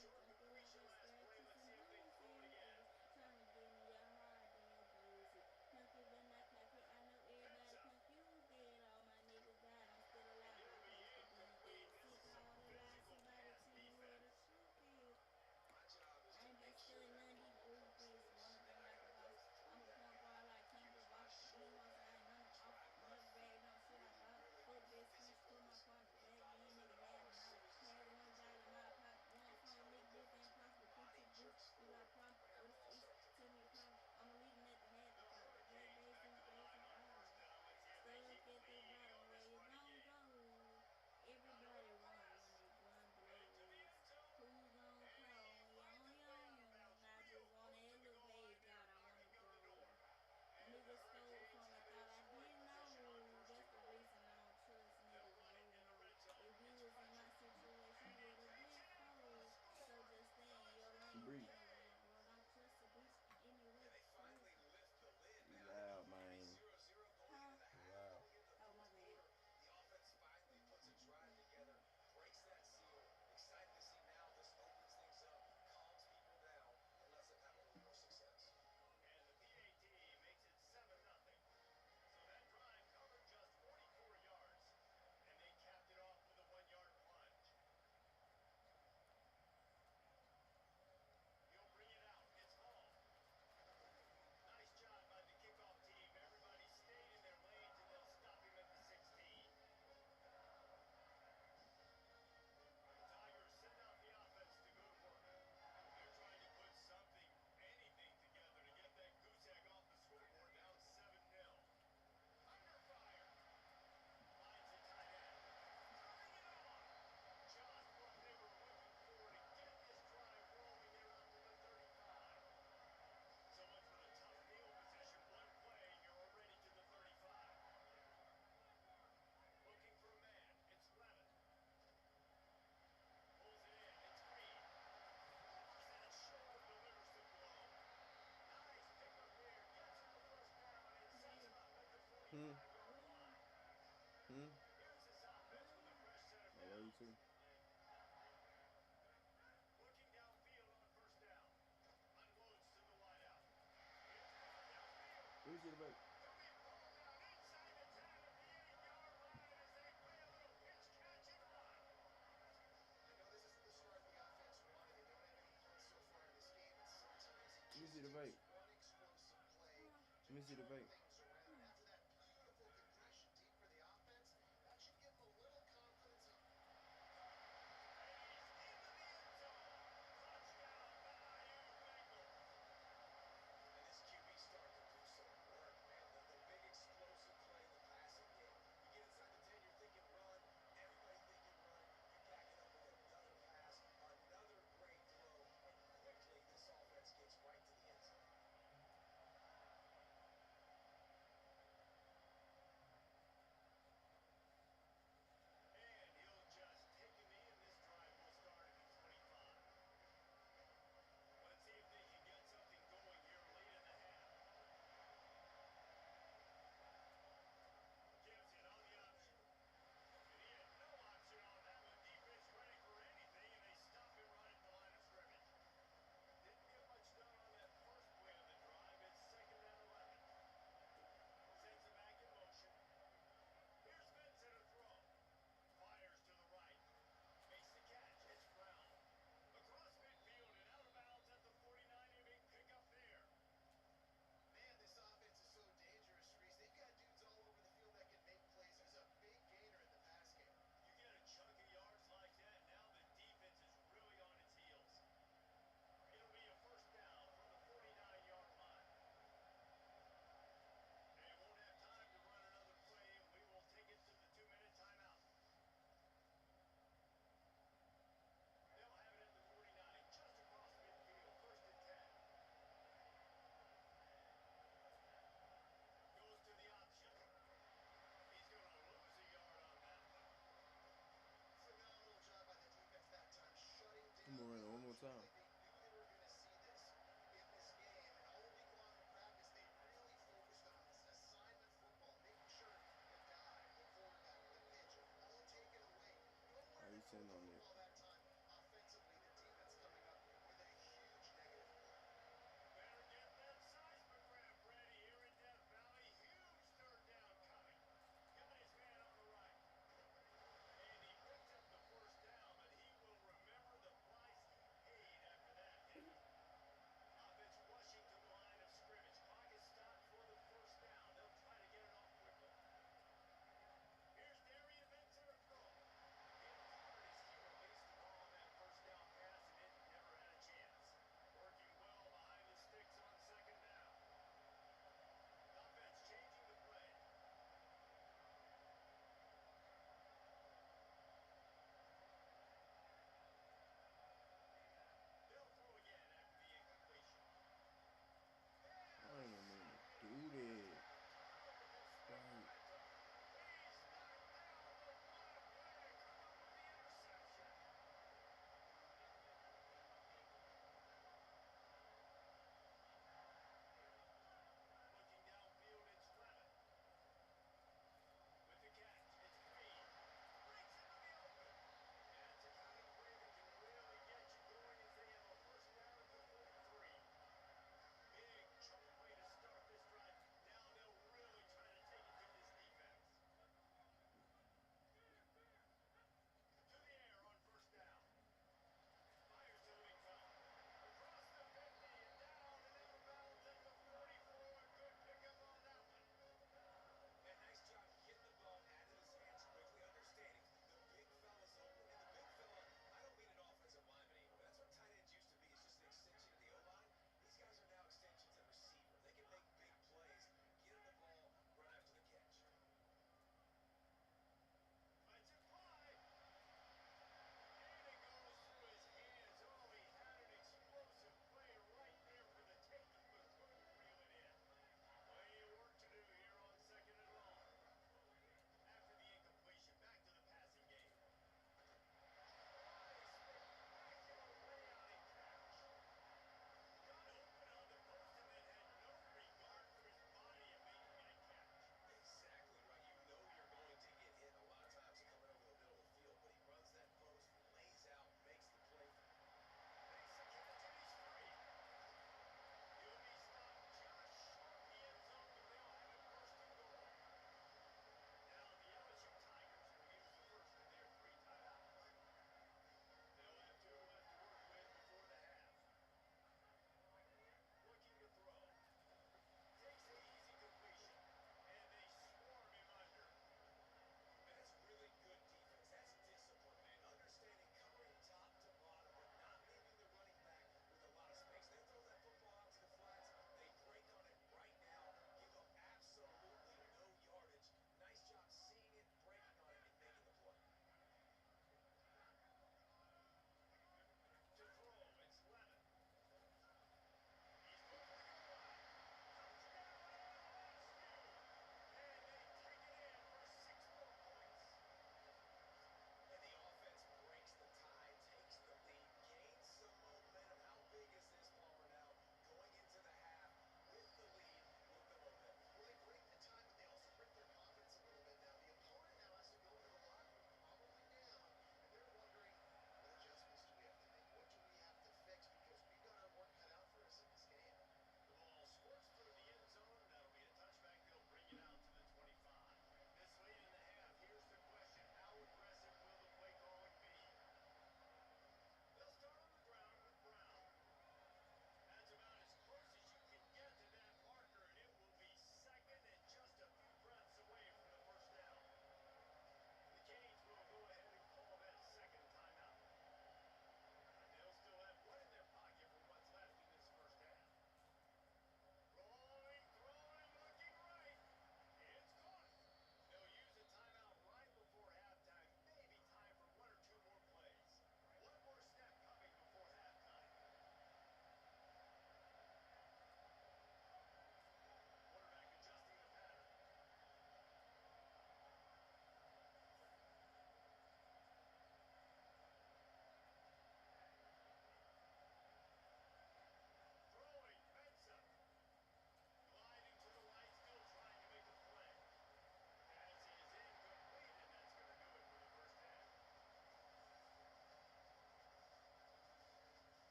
Speaker 4: Shortly possession last play. Let's see if they throw it again.
Speaker 8: Trying to give me a hard damn pussy. Cocky but not cocky. I know
Speaker 4: Heads
Speaker 8: everybody
Speaker 4: up.
Speaker 8: confused it. All my niggas died. I'm still alive.
Speaker 4: Near
Speaker 8: I'm
Speaker 4: the
Speaker 8: supposed to
Speaker 4: end,
Speaker 8: be
Speaker 4: complete.
Speaker 8: dead.
Speaker 4: This
Speaker 8: Sick
Speaker 4: is
Speaker 8: of
Speaker 4: some
Speaker 8: all the lies.
Speaker 4: physical
Speaker 8: Somebody
Speaker 4: pass
Speaker 8: tell me where the
Speaker 4: defense.
Speaker 8: truth is.
Speaker 7: My job is
Speaker 8: I
Speaker 7: to
Speaker 8: ain't been
Speaker 7: make sure
Speaker 8: stealing
Speaker 7: that
Speaker 8: none of these
Speaker 7: call comes
Speaker 8: groupies.
Speaker 7: loose,
Speaker 8: Wanna
Speaker 7: and
Speaker 8: bang
Speaker 7: I
Speaker 8: like a
Speaker 7: gotta go
Speaker 8: boss. I'm
Speaker 7: through
Speaker 8: a
Speaker 7: that
Speaker 8: punk
Speaker 7: guy.
Speaker 8: hard like Campbell
Speaker 7: Use my
Speaker 8: Boss. These
Speaker 7: shoulder
Speaker 8: hoes ain't none of off.
Speaker 7: drive my
Speaker 8: Never
Speaker 7: feet,
Speaker 8: bragged on shit I bought.
Speaker 7: really
Speaker 8: For the best friend,
Speaker 7: physically
Speaker 8: put my
Speaker 7: listen.
Speaker 8: partner
Speaker 7: If
Speaker 8: back
Speaker 7: I
Speaker 8: then.
Speaker 7: was in
Speaker 8: Nigga
Speaker 7: the
Speaker 8: had
Speaker 7: car,
Speaker 8: a
Speaker 7: as
Speaker 8: mouth.
Speaker 7: soon as you
Speaker 8: Had
Speaker 7: start
Speaker 8: $1
Speaker 7: getting to
Speaker 8: in
Speaker 7: the
Speaker 8: my
Speaker 7: run,
Speaker 8: pocket.
Speaker 7: you
Speaker 8: Going
Speaker 7: can
Speaker 8: from
Speaker 7: tell the
Speaker 8: nigga, this
Speaker 7: difference between
Speaker 8: impossible.
Speaker 7: your
Speaker 8: Picture
Speaker 7: body
Speaker 8: boots.
Speaker 7: jerks
Speaker 8: You got a
Speaker 7: forward
Speaker 8: problem
Speaker 7: when
Speaker 8: with
Speaker 7: that
Speaker 8: the
Speaker 7: ball
Speaker 8: streets.
Speaker 7: starts to
Speaker 8: Tell
Speaker 7: come
Speaker 8: me a
Speaker 7: loose.
Speaker 8: problem. I'm a leader that had
Speaker 4: The
Speaker 8: the problem. Black
Speaker 4: Hurricanes
Speaker 8: days
Speaker 4: back
Speaker 8: in
Speaker 4: to
Speaker 8: the
Speaker 4: the
Speaker 8: face
Speaker 4: line
Speaker 8: of
Speaker 4: on
Speaker 8: all.
Speaker 4: first down. Let's see if they
Speaker 8: Stuck
Speaker 4: keep
Speaker 8: at the
Speaker 4: leaning
Speaker 8: bottom
Speaker 4: on
Speaker 8: where
Speaker 4: this
Speaker 8: you
Speaker 4: running
Speaker 8: gon'
Speaker 4: game.
Speaker 8: go.
Speaker 4: Under
Speaker 8: Everybody
Speaker 4: under
Speaker 8: run when
Speaker 4: pass.
Speaker 8: the gun
Speaker 4: Headed to the
Speaker 8: blows.
Speaker 4: end zone.
Speaker 8: Who's gon'
Speaker 4: And he
Speaker 8: crawl when you're
Speaker 4: finds
Speaker 8: on
Speaker 4: his
Speaker 8: your
Speaker 4: way out of
Speaker 8: own?
Speaker 4: bounds
Speaker 8: I
Speaker 4: real
Speaker 8: just wanna
Speaker 4: close to the goal line
Speaker 8: elevate,
Speaker 4: there,
Speaker 8: God, I wanna
Speaker 4: knocking on the
Speaker 8: grow.
Speaker 4: door. And the
Speaker 8: Niggas stole
Speaker 4: Hurricanes
Speaker 8: from me,
Speaker 4: have it in
Speaker 8: thought I
Speaker 4: scoring
Speaker 8: didn't
Speaker 4: position on
Speaker 8: know.
Speaker 4: first
Speaker 8: That's
Speaker 4: and
Speaker 8: the
Speaker 4: goal.
Speaker 8: reason I don't trust
Speaker 4: They'll
Speaker 8: niggas
Speaker 4: run
Speaker 8: no
Speaker 4: it in the
Speaker 8: more.
Speaker 4: red zone.
Speaker 8: If you
Speaker 4: It's
Speaker 8: was in my
Speaker 4: Fletcher.
Speaker 8: situation,
Speaker 4: And
Speaker 8: you
Speaker 4: he
Speaker 8: would've
Speaker 4: takes
Speaker 8: been
Speaker 4: it in for the
Speaker 8: fold. So
Speaker 4: score.
Speaker 8: just stay in your lane, you
Speaker 1: Breathe.
Speaker 8: ain't no real bro. Don't trust a bitch
Speaker 7: And
Speaker 8: anyway.
Speaker 7: they finally
Speaker 8: Trust me.
Speaker 7: lift the lid,
Speaker 1: You
Speaker 7: man. I think
Speaker 1: loud,
Speaker 7: it might be
Speaker 1: man.
Speaker 7: 0-0 going
Speaker 8: Huh?
Speaker 7: into the
Speaker 1: You
Speaker 7: half,
Speaker 1: loud.
Speaker 7: going into the
Speaker 8: Oh, my
Speaker 7: fourth
Speaker 8: bad.
Speaker 7: quarter. The offense finally puts a drive together, breaks that seal. Excited to see now this opens things up, calms people down, and lets them have a little more success.
Speaker 4: And the PAT makes it 7-0. So that drive covered just 44 yards. And they capped it off with a 1-yard plunge. He'll bring it out. It's Hall. Nice job by the kickoff team. Everybody stayed in their lanes, and they'll stop him at the 16. The Tigers send out the offense to go to work. They're trying to put something, anything together to get that goose egg off the scoreboard, down 7-0. Under fire. Finds the tight end. Throwing it on. Just what they were looking for to get this drive rolling. They're out to the 35. So much for the tough field position. One play, you're already to the 35. Looking for a man. It's Lemon. Pulls it in. It's Green. Falls that shoulder, delivers the blow. Nice pickup there. Gets him the first down and sets him up at the 45-yard line. Here's this offense with a fresh set of
Speaker 1: I love you
Speaker 4: downs.
Speaker 1: too.
Speaker 4: Looking downfield on first down. Unloads to the wideout. Here's more downfield.
Speaker 1: Let me see the back.
Speaker 4: There'll be a ball down inside the 10 at the 8-yard line as they play a little pitch, catch, and run.
Speaker 6: I know this isn't the start the offense wanted. They don't have any punts so far in this game, and sometimes it
Speaker 1: Let me
Speaker 6: just
Speaker 1: see the
Speaker 6: takes
Speaker 1: vape.
Speaker 6: one explosive play to
Speaker 1: Let me see the
Speaker 6: turn
Speaker 1: vape.
Speaker 6: things around. And after that beautiful completion deep for the offense, that should give them a little confidence.
Speaker 4: And he's into the end zone. Touchdown, Bayou Bengals.
Speaker 7: And this QB start can do some work, man. The big explosive play in the passing game. You get inside the 10, you're thinking run. Everybody thinking run. You back it up with another pass, another great throw, and quickly this offense gets right to the end zone.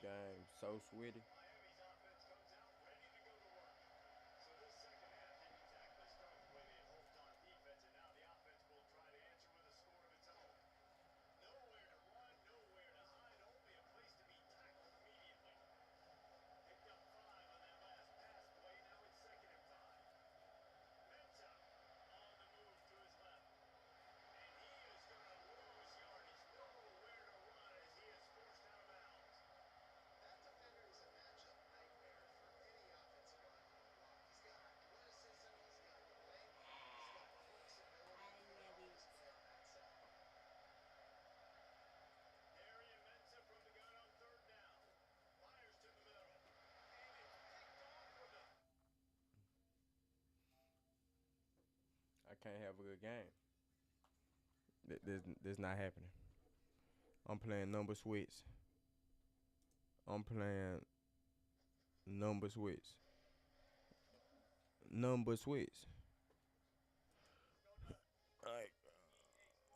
Speaker 1: game so sweaty.
Speaker 4: Miami's offense comes out ready to go to work. So this second half didn't exactly start the way they had hoped on defense, and now the offense will try to answer with a score of its own. Nowhere to run, nowhere to hide, only a place to be tackled immediately. Picked up 5 on that last pass play, now it's 2nd and 5. Mensa on the move to his left. And he is going to lose yardage. Nowhere to run as he is forced out of bounds.
Speaker 7: That defender is a matchup nightmare for any offensive lineman to block. He's got athleticism, he's got length, he's got flexibility.
Speaker 8: I
Speaker 7: They
Speaker 8: love
Speaker 7: all
Speaker 8: it.
Speaker 7: display on that side.
Speaker 4: Darian Mensa from the gun on 3rd down. Fires to the middle. And it's picked off with a...
Speaker 1: I can't have a good game. This not happening. I'm playing number switch. I'm playing number switch. Number switch. Like,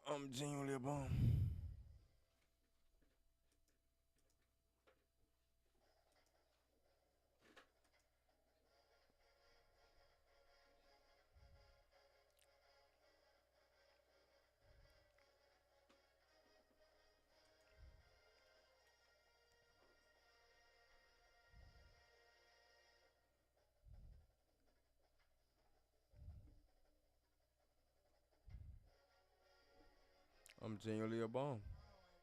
Speaker 1: I'm genuinely a bum. I'm genuinely a bum.
Speaker 8: I don't like it.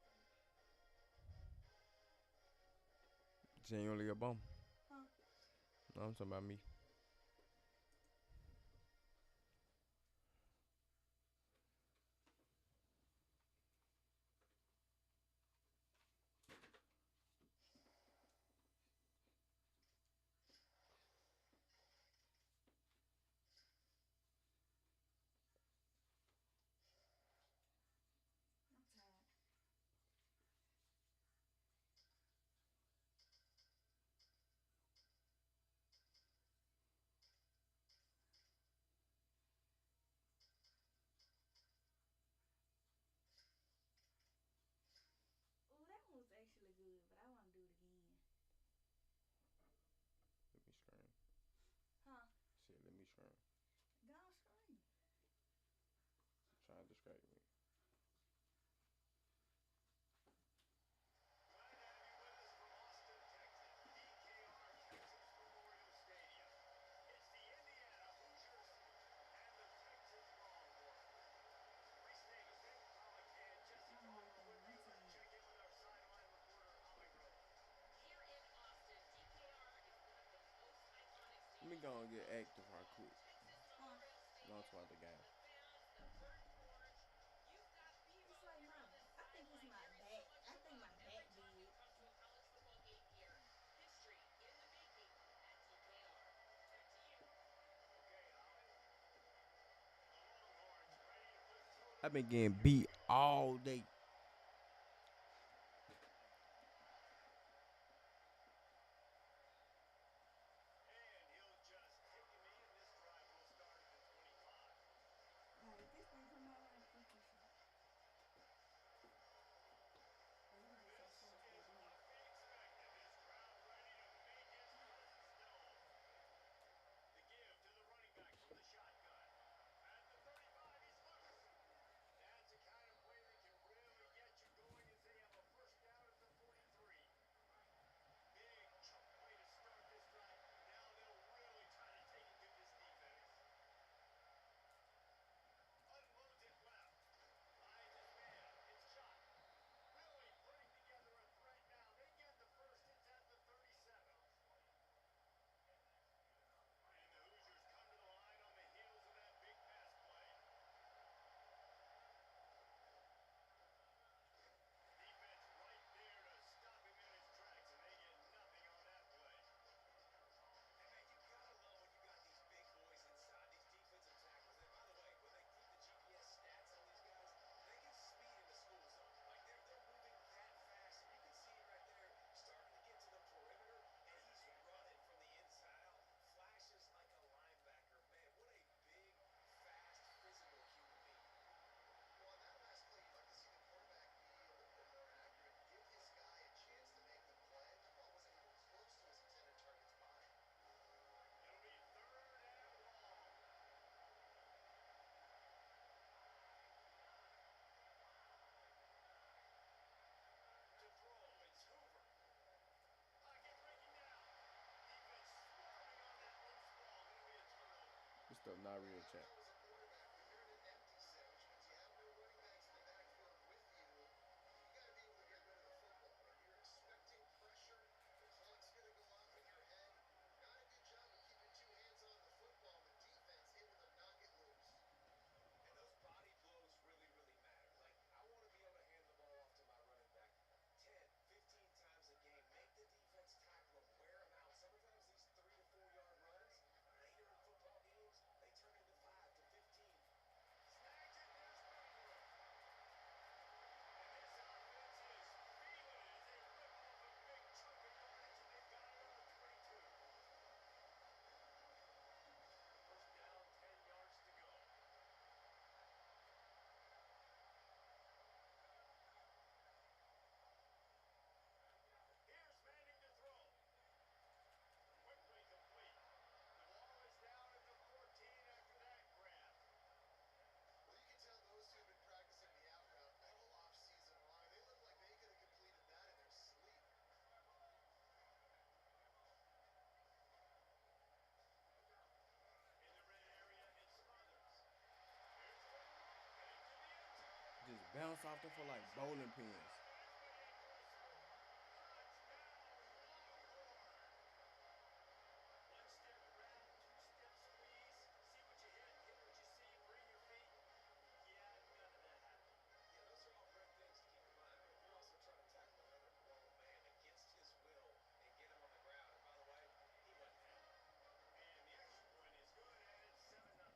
Speaker 1: Genuinely a bum.
Speaker 8: Huh?
Speaker 1: No, I'm talking about me.
Speaker 8: I'm tired. Oh, that one was actually good, but I want to do it again.
Speaker 1: Let me scream.
Speaker 8: Huh?
Speaker 1: Shit, let me scream.
Speaker 8: Don't scream.
Speaker 1: Trying to distract me.
Speaker 4: Glad to have you with us from Austin, Texas. DKR Texas Memorial Stadium. It's the Indiana Hoosiers and the Texas Longhorns. Reese Davis, David Pollock, and Jesse
Speaker 8: I don't like
Speaker 4: Palmer
Speaker 8: that
Speaker 4: with
Speaker 8: one. I'm
Speaker 4: you. Let's
Speaker 8: tired.
Speaker 4: check in with our sideline reporter, Holly Rowe.
Speaker 5: Here in Austin, DKR is one of the most iconic
Speaker 1: Let me go and
Speaker 5: stadiums
Speaker 1: get
Speaker 5: in
Speaker 1: active right
Speaker 5: football.
Speaker 1: quick.
Speaker 5: Texas
Speaker 8: Huh?
Speaker 5: Memorial
Speaker 1: Don't
Speaker 5: Stadium,
Speaker 1: watch the game.
Speaker 5: the fans, the burnt orange. You've got
Speaker 8: It's
Speaker 5: BMO
Speaker 8: like
Speaker 5: here
Speaker 8: my,
Speaker 5: on this
Speaker 8: I think it's
Speaker 5: sideline.
Speaker 8: my
Speaker 5: There is so
Speaker 8: back.
Speaker 5: much
Speaker 8: I
Speaker 5: to
Speaker 8: think
Speaker 5: love
Speaker 8: my back
Speaker 5: every time you
Speaker 8: big.
Speaker 5: come to a college football game here. History in the making at DKR. Back to you.
Speaker 4: Okay, Holly. The Longhorns ready to put toe to
Speaker 1: I've been
Speaker 4: toe
Speaker 1: getting
Speaker 4: here.
Speaker 1: beat all day.
Speaker 4: And he'll just take a knee, and this drive will start at the 25.
Speaker 8: Alright, this thing come out right, fuck you, shit. Oh, you gonna get some
Speaker 4: This
Speaker 8: sauce
Speaker 4: is
Speaker 8: with
Speaker 4: what
Speaker 8: this.
Speaker 4: we expected. This crowd ready to make its presence known. The give to the running back from the shotgun. At the 35, he's loose. That's the kind of play that can really
Speaker 1: backup, not real chat.
Speaker 6: As a quarterback, when you're in an empty set, which means you have no running backs in the backfield with you, you got to be able to get rid of the football. And you're expecting pressure. The clock's going to go off in your head. Not a good job of keeping two hands on the football. The defense able to knock it loose.
Speaker 7: And those body blows really, really matter. Like, I want to be able to hand the ball off to my running back 10, 15 times a game. Make the defense tackle them, wear them out. Sometimes these 3 to 4 yard runs, later in football games, they turn into 5 to 15. Snags it, there's Mayfield. And this offense is feeling it as they rip off a big chunk of yardage, and they've got it on the 22. First down, 10 yards to go. Here's Manning to throw. Quickly complete. The ball is down at the 14 after that grab.
Speaker 6: Well, you can tell those two have been practicing the out route all off season long. They look like they could have completed that in their sleep.
Speaker 7: In the red area, it's Smothers. Here's a little rope into the end zone.
Speaker 1: Just bounce off them for like bowling pins.
Speaker 7: One step grab, two step squeeze. See what you hit what you see, bring your feet. Yeah, none of that happened. Yeah, those are all great things to keep in mind, but if you're also trying to tackle another grown man against his will and get him on the ground, and by the way, he wasn't happy. And the extra point is good, and it's 7-0.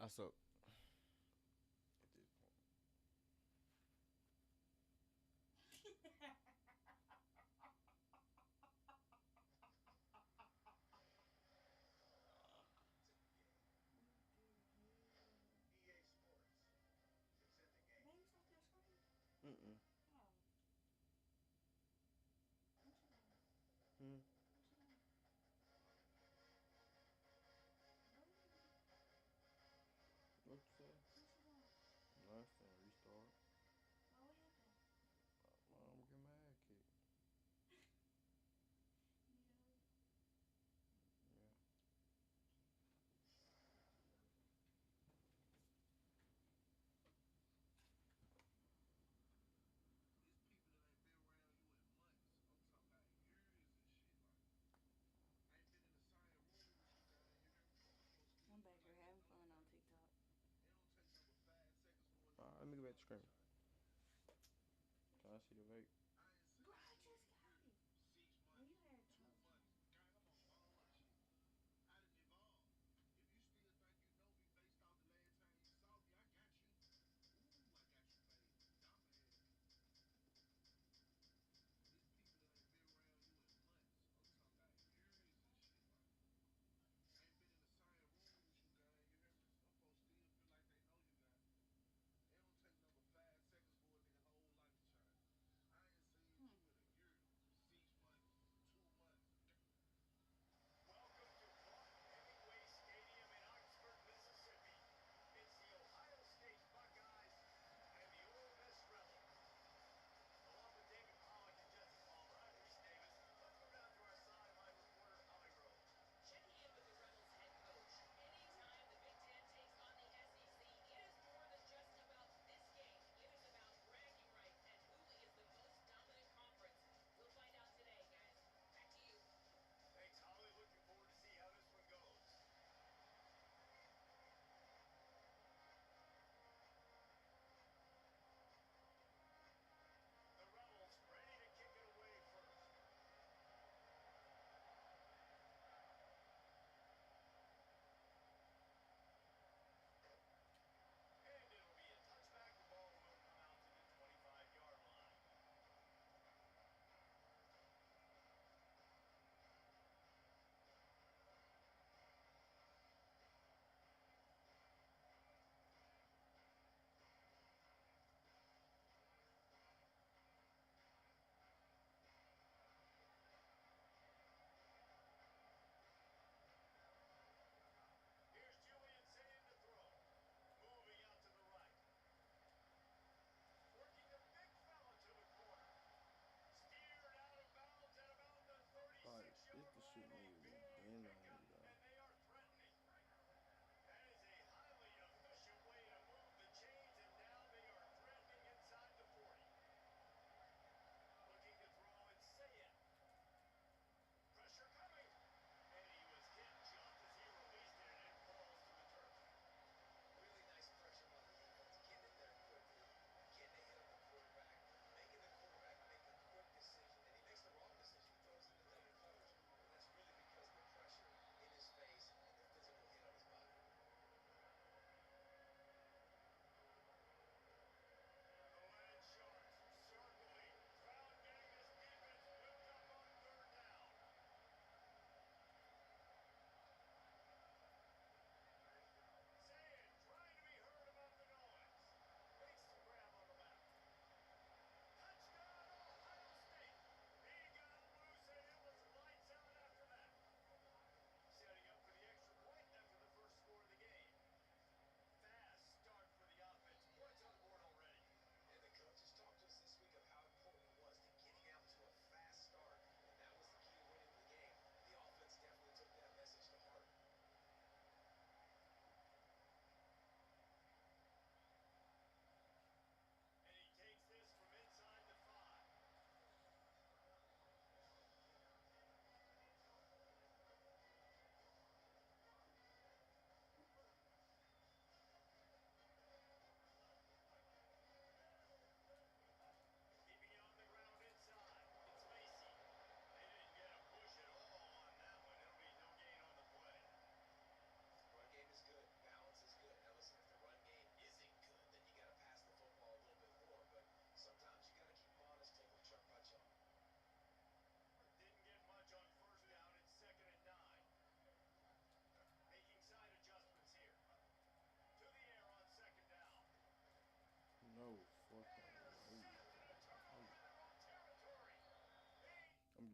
Speaker 1: suck at this point.
Speaker 7: EA Sports presenting a
Speaker 8: Baby, stop that screen.
Speaker 1: Mm-mm.
Speaker 8: Oh. What you doing?
Speaker 1: Hmm.
Speaker 8: What you doing? Baby,
Speaker 1: What you say?
Speaker 8: what you doing?
Speaker 1: Nothing. Restart.
Speaker 8: Oh, what happened?
Speaker 1: I'm getting my ass kicked.
Speaker 8: You need a hug?
Speaker 1: Yeah.
Speaker 8: I'm back here having fun on TikTok.
Speaker 1: Let me go back to screen. Can I see the vape?
Speaker 8: Bro, I just got it. And you had 2 of them.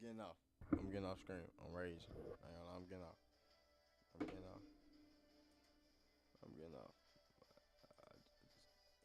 Speaker 1: getting off. I'm getting off screen. I'm raised. I'm getting off. I'm getting off.